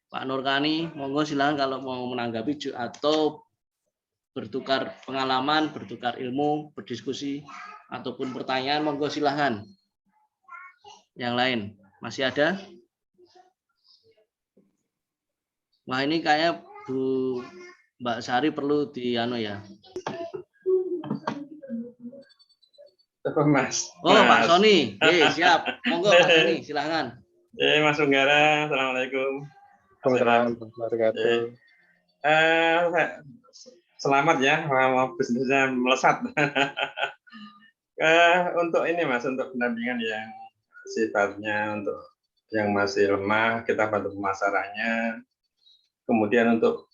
Pak Nurkani, monggo silakan kalau mau menanggapi atau bertukar pengalaman, bertukar ilmu, berdiskusi, ataupun pertanyaan, monggo silakan. Yang lain, masih ada? Wah ini kayak Mbak Sari perlu ya. Mas. Pak Sony, siap. Monggo Pak Sony, silakan. Mas Unggara, assalamualaikum. Waalaikumsalam. Selamat ya, bisnisnya melesat. Untuk ini Mas, untuk pendampingan yang sifatnya untuk yang masih lemah, kita bantu pemasarannya. Kemudian untuk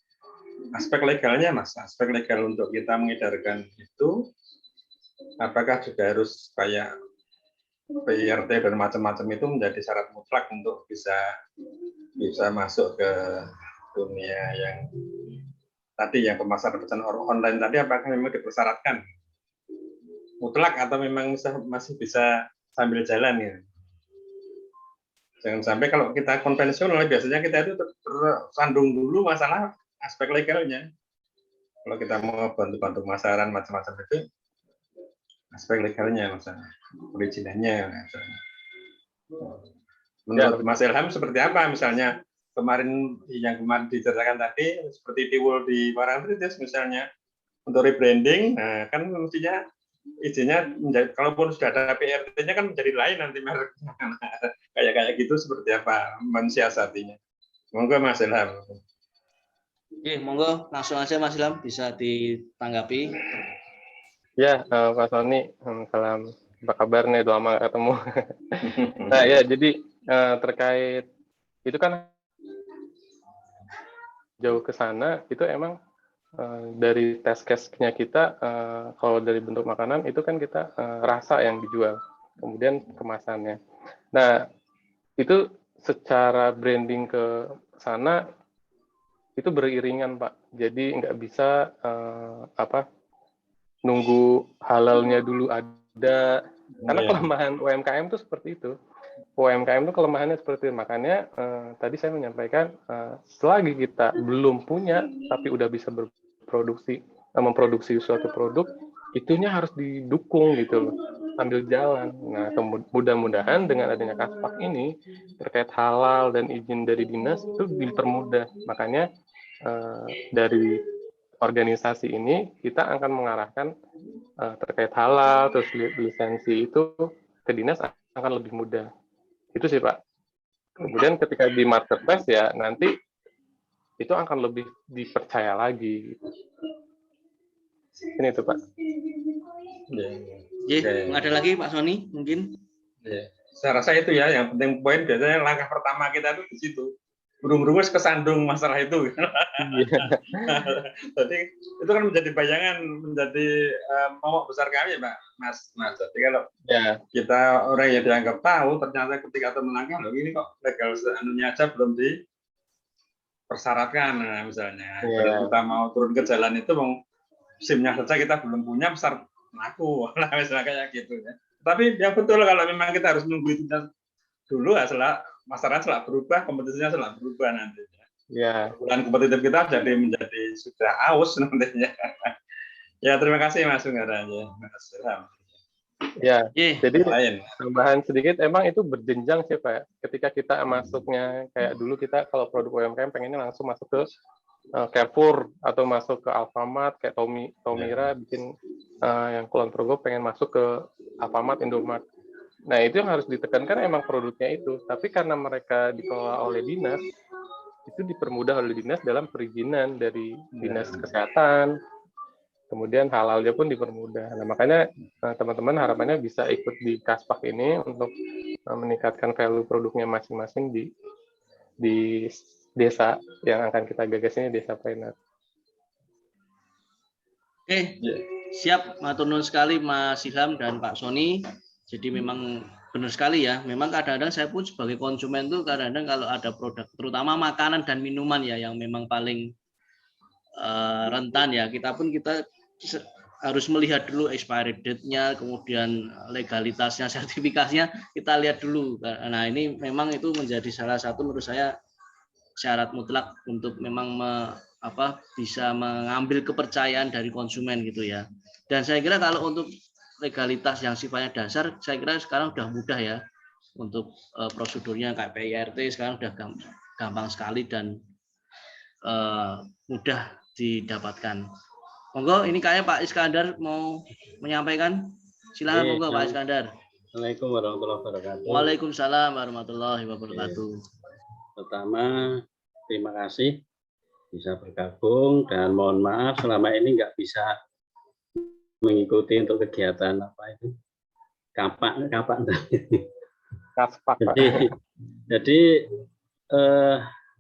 aspek legalnya Mas, aspek legal untuk kita mengedarkan itu, apakah juga harus kayak PIRT dan macam-macam itu menjadi syarat mutlak untuk bisa masuk ke dunia yang tadi yang pemasaran pesan online tadi, apakah memang dipersyaratkan mutlak atau memang masih bisa sambil jalan ya? Jangan sampai kalau kita konvensional biasanya kita itu tersandung dulu masalah aspek legalnya. Kalau kita mau bantu pemasaran macam-macam itu aspek legalnya, misalnya perizinannya. Menurut Mas Ilham seperti apa? Misalnya kemarin diceritakan tadi seperti Tiwul di Parangtritis misalnya untuk rebranding, nah kan mestinya izinnya kalaupun sudah ada PRT-nya kan menjadi lain nanti mereknya. Kayak gitu seperti apa mensiasatinya? Monggo Mas Ilham. Monggo langsung aja Mas Ilham bisa ditanggapi. Ya, Pak Sony, salam. Apa kabar nih? Udah lama ketemu. Nah ya, jadi terkait itu kan jauh ke sana itu emang dari test case-nya kita, kalau dari bentuk makanan itu kan kita rasa yang dijual, kemudian kemasannya. Nah itu secara branding ke sana itu beriringan Pak, jadi nggak bisa nunggu halalnya dulu ada, karena kelemahan UMKM itu seperti itu. UMKM itu kelemahannya seperti itu. Makanya tadi saya menyampaikan selagi kita belum punya tapi udah bisa memproduksi suatu produk, itunya harus didukung gitu loh, sambil jalan. Nah, mudah-mudahan dengan adanya Kaspak ini terkait halal dan izin dari dinas itu dipermudah. Makanya dari organisasi ini kita akan mengarahkan terkait halal terus lisensi itu ke dinas akan lebih mudah. Itu sih Pak. Kemudian ketika di marketplace ya nanti itu akan lebih dipercaya lagi. Ini itu Pak. Ada lagi Pak Sony mungkin? saya rasa itu ya yang penting, poin biasanya langkah pertama kita itu di situ. Burung-burung kesandung masalah itu. Jadi itu kan menjadi bayangan, menjadi momok besar kami, Mas. Jadi kalau kita orang yang dianggap tahu, ternyata ketika itu melangkah, loh ini kok legal anunya aja belum dipersyaratkan, nah, misalnya. Kalau kita mau turun ke jalan itu, SIM-nya saja kita belum punya, besar laku, misalnya kayak gitu ya. Tapi ya betul, kalau memang kita harus nunggu itu dulu, setelah masyarakat setelah berubah, kompetisinya setelah berubah nantinya. Ya. Bulan kompetitif kita menjadi sudah aus nantinya. Ya, terima kasih Mas Unggara. Ya, jadi tambahan sedikit, emang itu berjenjang sih Pak. Ketika kita masuknya kayak dulu, kita kalau produk UMKM pengennya langsung masuk ke Carrefour atau masuk ke Alfamart, kayak Tomira bikin yang Kulon Progo pengen masuk ke Alfamart, Indomart. Nah, itu yang harus ditekankan emang produknya itu. Tapi karena mereka dikelola oleh dinas, itu dipermudah oleh dinas dalam perizinan dari dinas kesehatan, kemudian halalnya pun dipermudah. Nah, makanya teman-teman harapannya bisa ikut di Kaspak ini untuk meningkatkan value produknya masing-masing di desa yang akan kita gagas ini, Desa Prenat. Oke, siap. Matur nuwun sekali Mas Ilham dan Pak Sony. Jadi memang benar sekali ya. Memang kadang-kadang saya pun sebagai konsumen tuh kadang-kadang kalau ada produk, terutama makanan dan minuman ya, yang memang paling rentan ya. Kita harus melihat dulu expiry date-nya, kemudian legalitasnya, sertifikasinya kita lihat dulu. Nah ini memang itu menjadi salah satu menurut saya syarat mutlak untuk memang bisa mengambil kepercayaan dari konsumen gitu ya. Dan saya kira kalau untuk legalitas yang sifatnya dasar, saya kira sekarang sudah mudah ya untuk prosedurnya kayak PIRT sekarang sudah gampang sekali dan mudah didapatkan. Monggo, ini kayaknya Pak Iskandar mau menyampaikan. Silakan monggo Pak Iskandar. Assalamualaikum warahmatullahi wabarakatuh. Waalaikumsalam warahmatullahi wabarakatuh. Pertama, terima kasih bisa bergabung dan mohon maaf selama ini nggak bisa mengikuti untuk kegiatan kapak. Jadi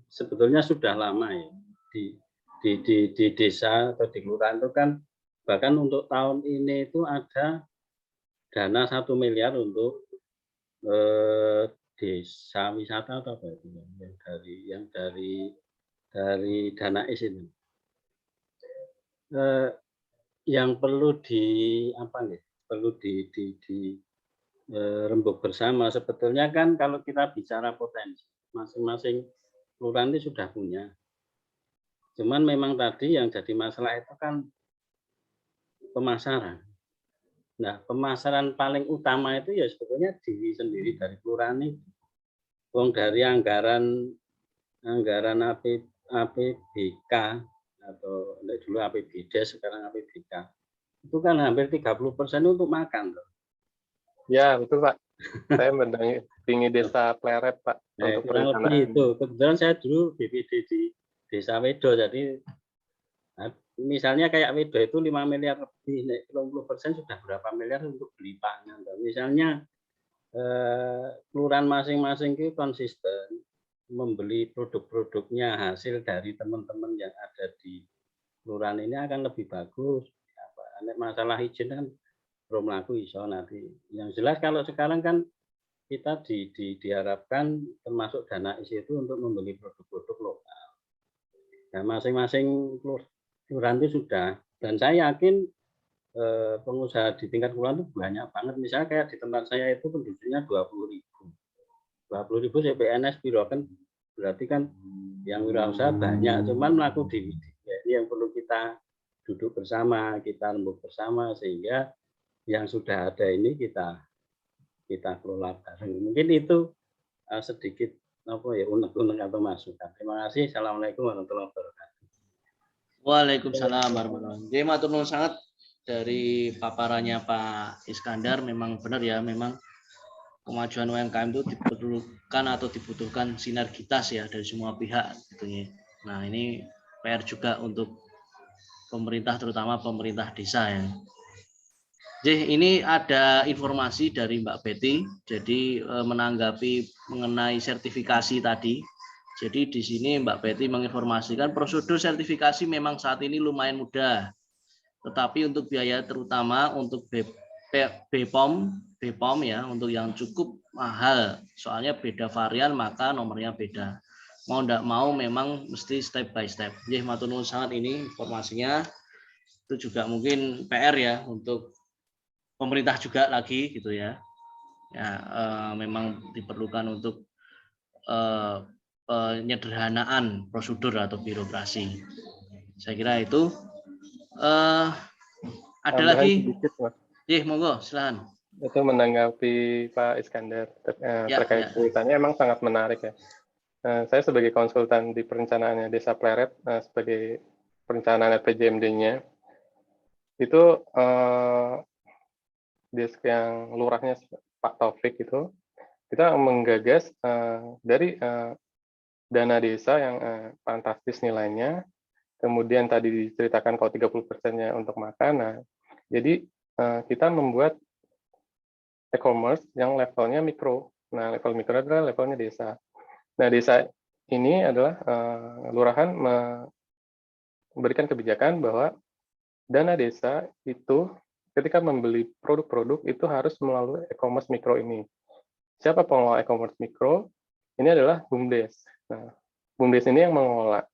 sebetulnya sudah lama ya di desa atau di kelurahan itu kan, bahkan untuk tahun ini itu ada dana 1 miliar untuk desa wisata atau apa itu yang dari dana IS ini. Yang perlu rembuk bersama sebetulnya kan, kalau kita bicara potensi masing-masing kelurahan ini sudah punya, cuman memang tadi yang jadi masalah itu kan pemasaran. Nah, pemasaran paling utama itu ya sebetulnya diri sendiri dari kelurahan ini. Dari anggaran APBK atau dulu APBD, sekarang APBK, itu kan hampir 30% untuk makan. Ya, betul Pak. Saya mendampingi Desa Pleret, Pak. Untuk kurang lebih itu. Kebetulan saya dulu BPD di Desa Wedo, jadi misalnya kayak Wedo itu 5 miliar lebih, 20% sudah berapa miliar untuk beli pangan. Misalnya kelurahan masing-masing itu konsisten membeli produk-produknya hasil dari teman-teman yang ada di kelurahan ini akan lebih bagus. Masalah izin kan belum laku iso nanti. Yang jelas kalau sekarang kan kita diharapkan termasuk dana IS itu untuk membeli produk-produk lokal. Nah, masing-masing kelurahan itu sudah, dan saya yakin pengusaha di tingkat kelurahan itu banyak banget. Misalnya kayak di tempat saya itu penduduknya 20.000. 20.000 CPNS biro kan, berarti kan yang wirausaha banyak, cuman melaku di ini yang perlu kita duduk bersama, kita rembuk bersama sehingga yang sudah ada ini kita kelola bareng. Mungkin itu sedikit unek-unek atau masukan. Terima kasih. Assalamualaikum warahmatullahi wabarakatuh. Waalaikumsalam warahmatullahi wabarakatuh. Jadi matur nuwun sangat dari paparannya Pak Iskandar. Memang benar ya, memang kemajuan UMKM itu dibutuhkan sinergitas ya dari semua pihak gitu ya. Nah, ini PR juga untuk pemerintah, terutama pemerintah desa ya. Ini ada informasi dari Mbak Betty, jadi menanggapi mengenai sertifikasi tadi. Jadi di sini Mbak Betty menginformasikan prosedur sertifikasi memang saat ini lumayan mudah, tetapi untuk biaya terutama untuk BPOM ya, untuk yang cukup mahal, soalnya beda varian maka nomornya beda. Mau tidak mau memang mesti step by step. Jadi matur nuwun sangat ini informasinya. Itu juga mungkin PR ya untuk pemerintah juga lagi gitu ya. Memang diperlukan untuk penyederhanaan prosedur atau birokrasi. Saya kira itu. Ada Tambahan lagi? sedikit, Mas. Monggo, silakan. Itu menanggapi Pak Iskandar terkait ceritanya emang sangat menarik ya. Saya sebagai konsultan di perencanaannya Desa Pleret, sebagai perencanaan RPJMD-nya, itu desk yang lurahnya Pak Taufik itu, kita menggagas dari dana desa yang fantastis nilainya, kemudian tadi diceritakan kalau 30%-nya untuk makan, jadi kita membuat e-commerce yang levelnya mikro. Nah, level mikro adalah levelnya desa. Nah, desa ini adalah lurahan memberikan kebijakan bahwa dana desa itu ketika membeli produk-produk itu harus melalui e-commerce mikro ini. Siapa pengelola e-commerce mikro? Ini adalah BUMDes. Nah, BUMDes ini yang mengelola.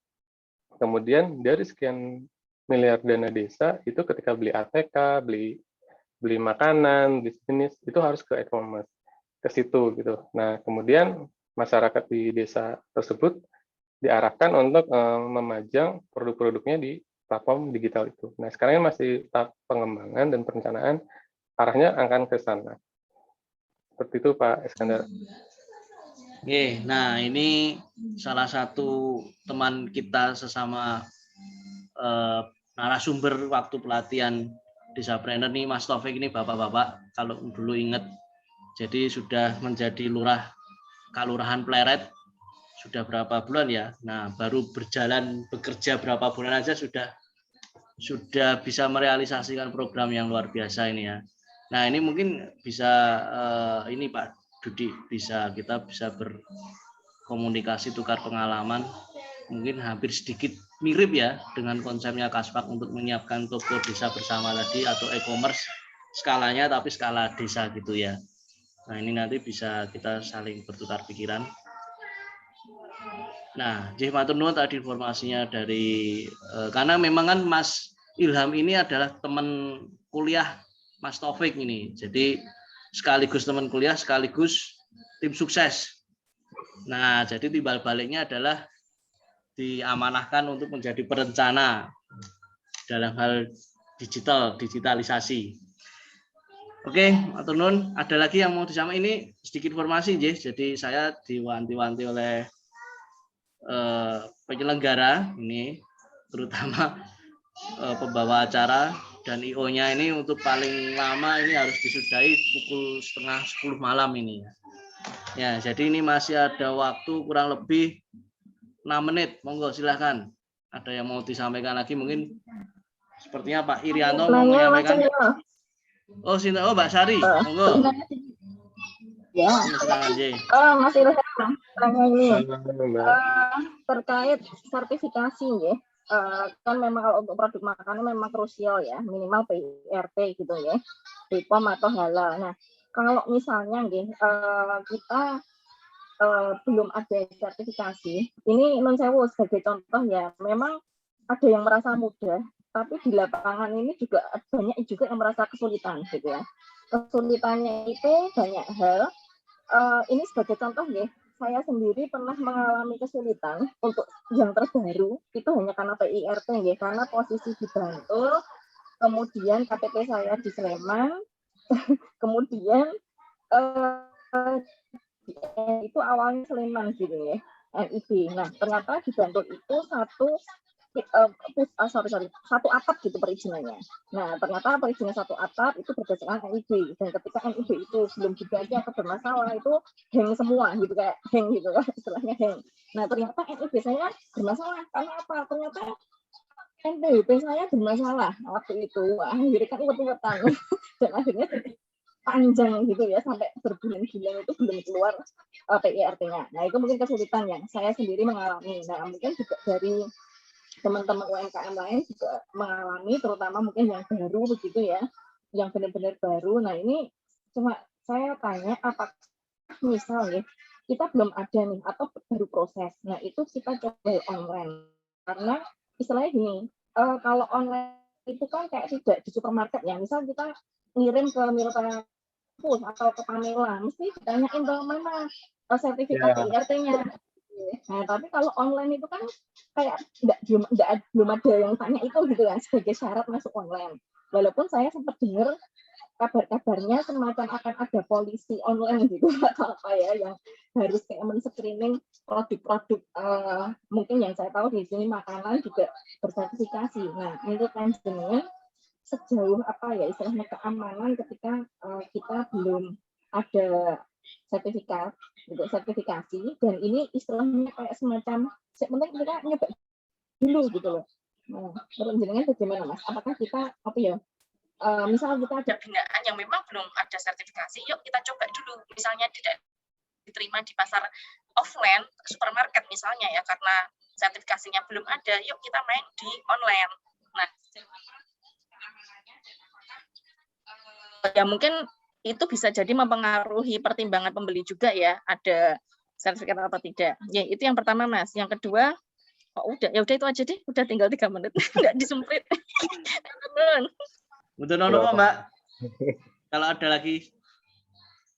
Kemudian dari sekian miliar dana desa itu ketika beli ATK, beli makanan, bisnis itu harus ke e-commerce, ke situ gitu. Nah, kemudian masyarakat di desa tersebut diarahkan untuk memajang produk-produknya di platform digital itu. Nah, sekarang masih tahap pengembangan dan perencanaan, arahnya akan ke sana. Seperti itu, Pak Iskandar. Oke, nah ini salah satu teman kita sesama narasumber waktu pelatihan Desapreneur nih, Mas Taufik ini, bapak-bapak kalau dulu ingat, jadi sudah menjadi lurah Kelurahan Pleret sudah berapa bulan ya. Nah, baru berjalan bekerja berapa bulan aja sudah bisa merealisasikan program yang luar biasa ini ya. Nah, ini mungkin bisa ini Pak Dudi, kita bisa berkomunikasi, tukar pengalaman, mungkin hampir sedikit mirip ya dengan konsepnya Kaspak untuk menyiapkan toko desa bersama tadi atau e-commerce skalanya tapi skala desa gitu ya. Nah, ini nanti bisa kita saling bertukar pikiran. Nah, matur nuwun tadi informasinya dari karena memang kan Mas Ilham ini adalah teman kuliah Mas Taufik ini. Jadi sekaligus teman kuliah sekaligus tim sukses. Nah, jadi timbal baliknya adalah diamanahkan untuk menjadi perencana dalam hal digitalisasi. Oke, matur nuwun. Ada lagi yang mau disampaikan? Ini sedikit informasi, jadi saya diwanti-wanti oleh penyelenggara ini, terutama pembawa acara dan IO-nya ini, untuk paling lama ini harus disudahi pukul 9:30 malam ini. Ya, jadi ini masih ada waktu kurang lebih 6 menit. Monggo silahkan. Ada yang mau disampaikan lagi mungkin? Sepertinya Pak Irianto mau menyampaikan. Oh, Sinta, Mbak Sari, monggo. Ya, Mas Ilham, ini terkait sertifikasi ya. Kan memang kalau untuk produk makanan memang krusial ya, minimal PIRT gitu ya, BPOM atau halal. Nah, kalau misalnya kita belum ada sertifikasi, ini non sewu sebagai contoh ya, memang ada yang merasa mudah, tapi di lapangan ini juga banyak juga yang merasa kesulitan gitu ya. Kesulitannya itu banyak hal. Ini sebagai contoh ya, saya sendiri pernah mengalami kesulitan untuk yang terbaru itu hanya karena PIRT ya, karena posisi di Bantul, kemudian KTP saya di Sleman, kemudian itu awalnya Sleman gitu ya, NIB. Nah, ternyata di Bantul itu satu atap gitu perizinannya. Nah, ternyata perizinan satu atap itu berdasarkan NIB, dan ketika NIB itu belum diganti atau bermasalah itu hang semua gitu, kayak hang gitu kan, istilahnya hang. Nah, ternyata NIB saya bermasalah karena apa? Ternyata NPWP saya bermasalah waktu itu. Akhirnya kan ulet-uletan dan akhirnya panjang gitu ya sampai berbulan-bulan itu belum keluar PIRT-nya. Nah itu mungkin kesulitan yang saya sendiri mengalami. Nah mungkin juga dari teman-teman UMKM lain juga mengalami, terutama mungkin yang baru begitu ya, yang benar-benar baru. Nah ini cuma saya tanya apakah misal ya kita belum ada nih atau baru proses. Nah itu kita coba online karena istilahnya gini, kalau online itu kan kayak tidak di supermarket ya. Misal kita ngirim ke Milka Pus atau ke Pamela, mesti ditanyain ke mana sertifikat PIRT-nya. Nah, tapi kalau online itu kan kayak belum ada yang tanya itu gitu kan sebagai syarat masuk online. Walaupun saya sempat dengar kabar-kabarnya semacam akan ada polisi online gitu atau apa ya yang harus kayak men-screening produk-produk mungkin yang saya tahu di sini makanan juga bersertifikasi. Nah, menurut panjenengan sejauh apa ya istilahnya keamanan ketika kita belum ada sertifikat untuk sertifikasi dan ini istilahnya kayak semacam penting kita nyoba dulu gitu loh. Nah, menurut jenengan bagaimana Mas? Apakah kita apa ya? Misal kita ada binaan yang memang belum ada sertifikasi, yuk kita coba dulu. Misalnya tidak diterima di pasar offline, supermarket misalnya ya, karena sertifikasinya belum ada, yuk kita main di online. Nah, ya mungkin itu bisa jadi mempengaruhi pertimbangan pembeli juga ya, ada sertifikat atau tidak. Ya itu yang pertama Mas. Yang kedua, udah ya udah itu aja deh, udah tinggal 3 menit, nggak disemprit. Betul nono Mbak. Kalau ada lagi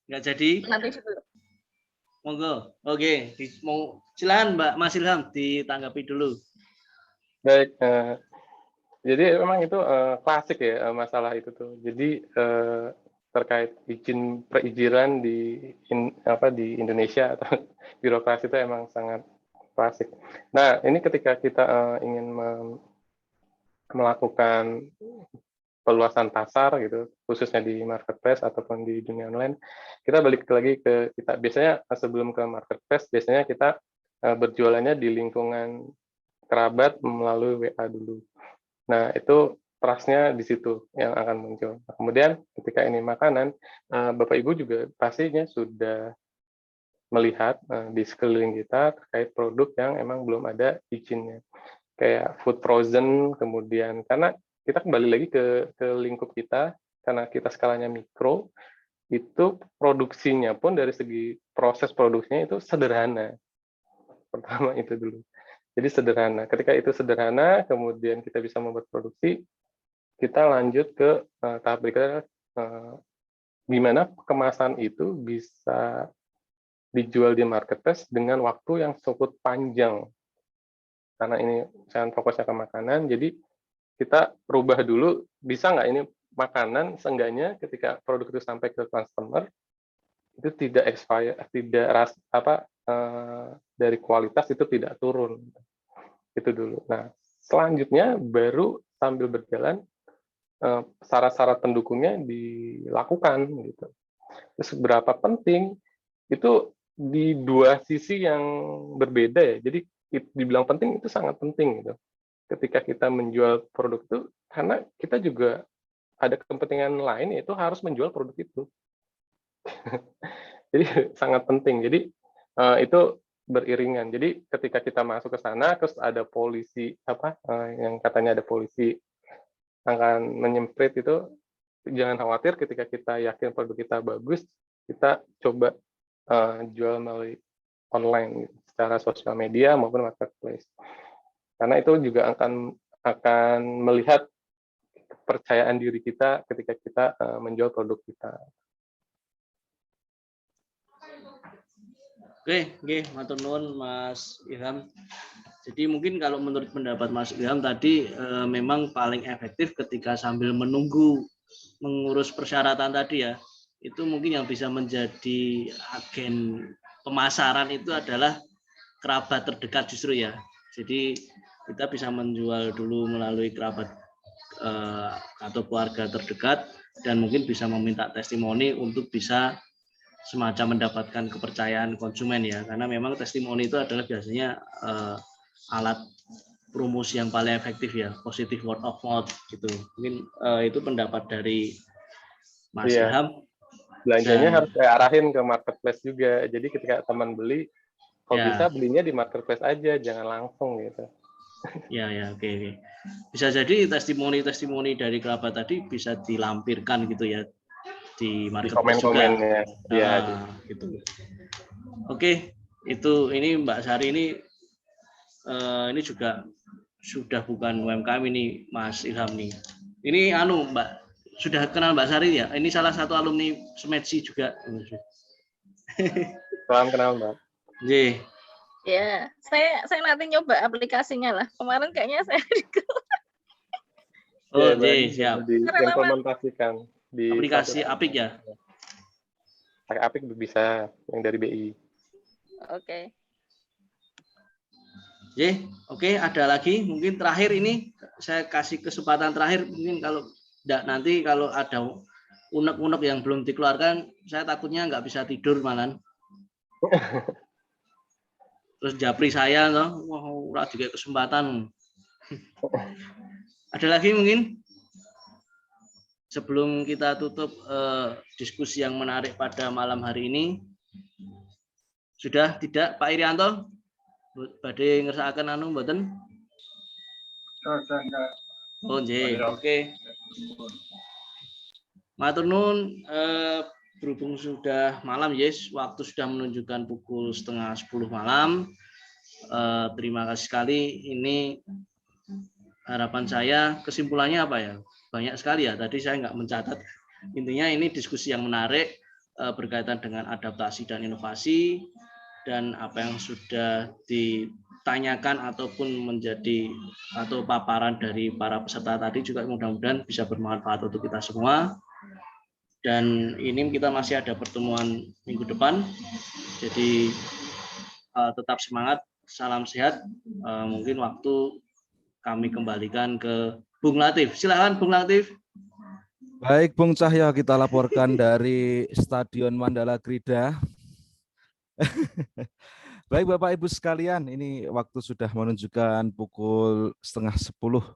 nggak jadi. Nanti dulu. Monggo. Oke, mau silakan Mbak Mas Ilham ditanggapi dulu. Baik. Jadi memang itu klasik ya masalah itu tuh. Jadi terkait perizinan di Indonesia atau birokrasi itu emang sangat klasik. Nah ini ketika kita ingin melakukan peluasan pasar gitu, khususnya di marketplace ataupun di dunia online, kita balik lagi ke kita. Biasanya sebelum ke marketplace, biasanya kita berjualannya di lingkungan kerabat melalui WA dulu. Nah, itu trust-nya di situ yang akan muncul. Nah, kemudian ketika ini makanan, Bapak Ibu juga pastinya sudah melihat di sekeliling kita terkait produk yang emang belum ada izinnya. Kayak food frozen, kemudian karena kita kembali lagi ke lingkup kita, karena kita skalanya mikro, itu produksinya pun dari segi proses produksinya itu sederhana. Pertama itu dulu. Jadi sederhana. Ketika itu sederhana, kemudian kita bisa membuat produksi, kita lanjut ke tahap berikutnya, gimana kemasan itu bisa dijual di marketplace dengan waktu yang cukup panjang. Karena ini saya fokusnya ke makanan, jadi kita rubah dulu, bisa nggak ini makanan, seenggaknya ketika produk itu sampai ke customer, itu tidak expire, tidak dari kualitas itu tidak turun. Itu dulu. Nah, selanjutnya baru sambil berjalan syarat-syarat pendukungnya dilakukan gitu. Terus seberapa penting itu di dua sisi yang berbeda ya. Jadi dibilang penting itu sangat penting gitu. Ketika kita menjual produk itu, karena kita juga ada kepentingan lain yaitu harus menjual produk itu. Jadi sangat penting. Jadi itu beriringan. Jadi ketika kita masuk ke sana, terus ada polisi yang katanya ada polisi akan menyemprit itu, jangan khawatir. Ketika kita yakin produk kita bagus, kita coba jual melalui online gitu, secara sosial media maupun marketplace. Karena itu juga akan melihat kepercayaan diri kita ketika kita menjual produk kita. Oke, matur nuwun Mas Ilham. Jadi mungkin kalau menurut pendapat Mas Ilham tadi memang paling efektif ketika sambil menunggu mengurus persyaratan tadi ya. Itu mungkin yang bisa menjadi agen pemasaran itu adalah kerabat terdekat justru ya. Jadi kita bisa menjual dulu melalui kerabat atau keluarga terdekat dan mungkin bisa meminta testimoni untuk bisa semacam mendapatkan kepercayaan konsumen ya, karena memang testimoni itu adalah biasanya alat promosi yang paling efektif ya, positif word of mouth gitu. Mungkin itu pendapat dari Mas Iya. Ilham. Belanjanya Dan- harus saya arahin ke marketplace juga. Jadi ketika teman beli, kalau Ya. bisa belinya di marketplace aja, jangan langsung gitu. Ya, oke. Bisa jadi testimoni-testimoni dari kerabat tadi bisa dilampirkan gitu ya di Di marketplace juga. komen-komennya. Iya. Gitu. Oke, ini Mbak Sari ini juga sudah bukan UMKM ini Mas Ilham nih. Ini Mbak, sudah kenal Mbak Sari ya? Ini salah satu alumni Smedsi juga. Salam kenal, Mbak. J. Ya, saya nanti nyoba aplikasinya lah. Kemarin kayaknya saya Oh, Iya, J, siap. diimplementasikan di Aplikasi satu- Apik ya? Pakai Apik bisa, yang dari BI. Oke. Oke, ada lagi mungkin terakhir ini saya kasih kesempatan terakhir mungkin kalau nanti kalau ada unek-unek yang belum dikeluarkan saya takutnya nggak bisa tidur malam. Terus japri saya loh, wah ora juga kesempatan. Ada lagi mungkin sebelum kita tutup diskusi yang menarik pada malam hari ini. Sudah tidak Pak Irianto? Badhe ngersakaken mboten? Oh, nggih. Oke. Matur nuwun, berhubung sudah malam, yes, waktu sudah menunjukkan pukul 9:30 malam. Terima kasih sekali. Ini harapan saya, kesimpulannya apa ya? Banyak sekali ya. Tadi saya nggak mencatat. Intinya ini diskusi yang menarik berkaitan dengan adaptasi dan inovasi dan apa yang sudah ditanyakan ataupun menjadi atau paparan dari para peserta tadi juga mudah-mudahan bisa bermanfaat untuk kita semua. Dan ini kita masih ada pertemuan minggu depan, jadi tetap semangat, salam sehat. Mungkin waktu kami kembalikan ke Bung Latif. Silakan Bung Latif. Baik, Bung Cahyo, kita laporkan dari Stadion Mandala Krida. Baik Bapak Ibu sekalian, ini waktu sudah menunjukkan pukul 9:30.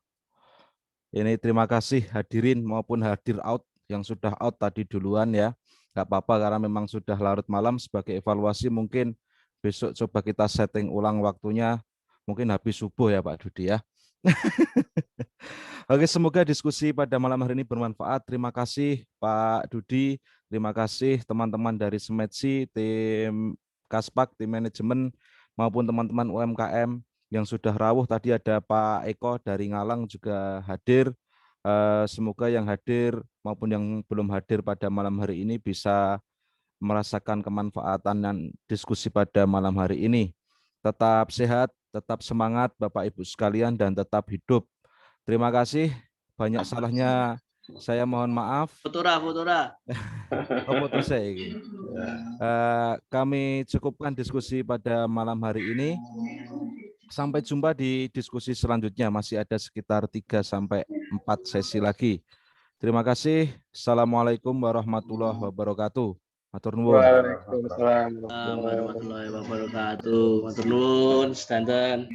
Ini terima kasih hadirin maupun hadir out yang sudah out tadi duluan ya. Nggak apa-apa karena memang sudah larut malam. Sebagai evaluasi mungkin besok coba kita setting ulang waktunya. Mungkin habis subuh ya Pak Dudi ya. Oke, semoga diskusi pada malam hari ini bermanfaat. Terima kasih Pak Dudi. Terima kasih teman-teman dari Smedsi, tim Kaspak, tim manajemen, maupun teman-teman UMKM yang sudah rawuh. Tadi ada Pak Eko dari Ngalang juga hadir. Semoga yang hadir maupun yang belum hadir pada malam hari ini bisa merasakan kemanfaatan dan diskusi pada malam hari ini. Tetap sehat, tetap semangat Bapak Ibu sekalian, dan tetap hidup. Terima kasih. Banyak salahnya saya mohon maaf. Fotora. Oh, foto saya ini. Kami cukupkan diskusi pada malam hari ini. Sampai jumpa di diskusi selanjutnya. Masih ada sekitar 3 sampai 4 sesi lagi. Terima kasih. Assalamualaikum warahmatullahi wabarakatuh. Matur nuwun. Waalaikumsalam Warahmatullahi wabarakatuh. Matur nuwun, sedanten.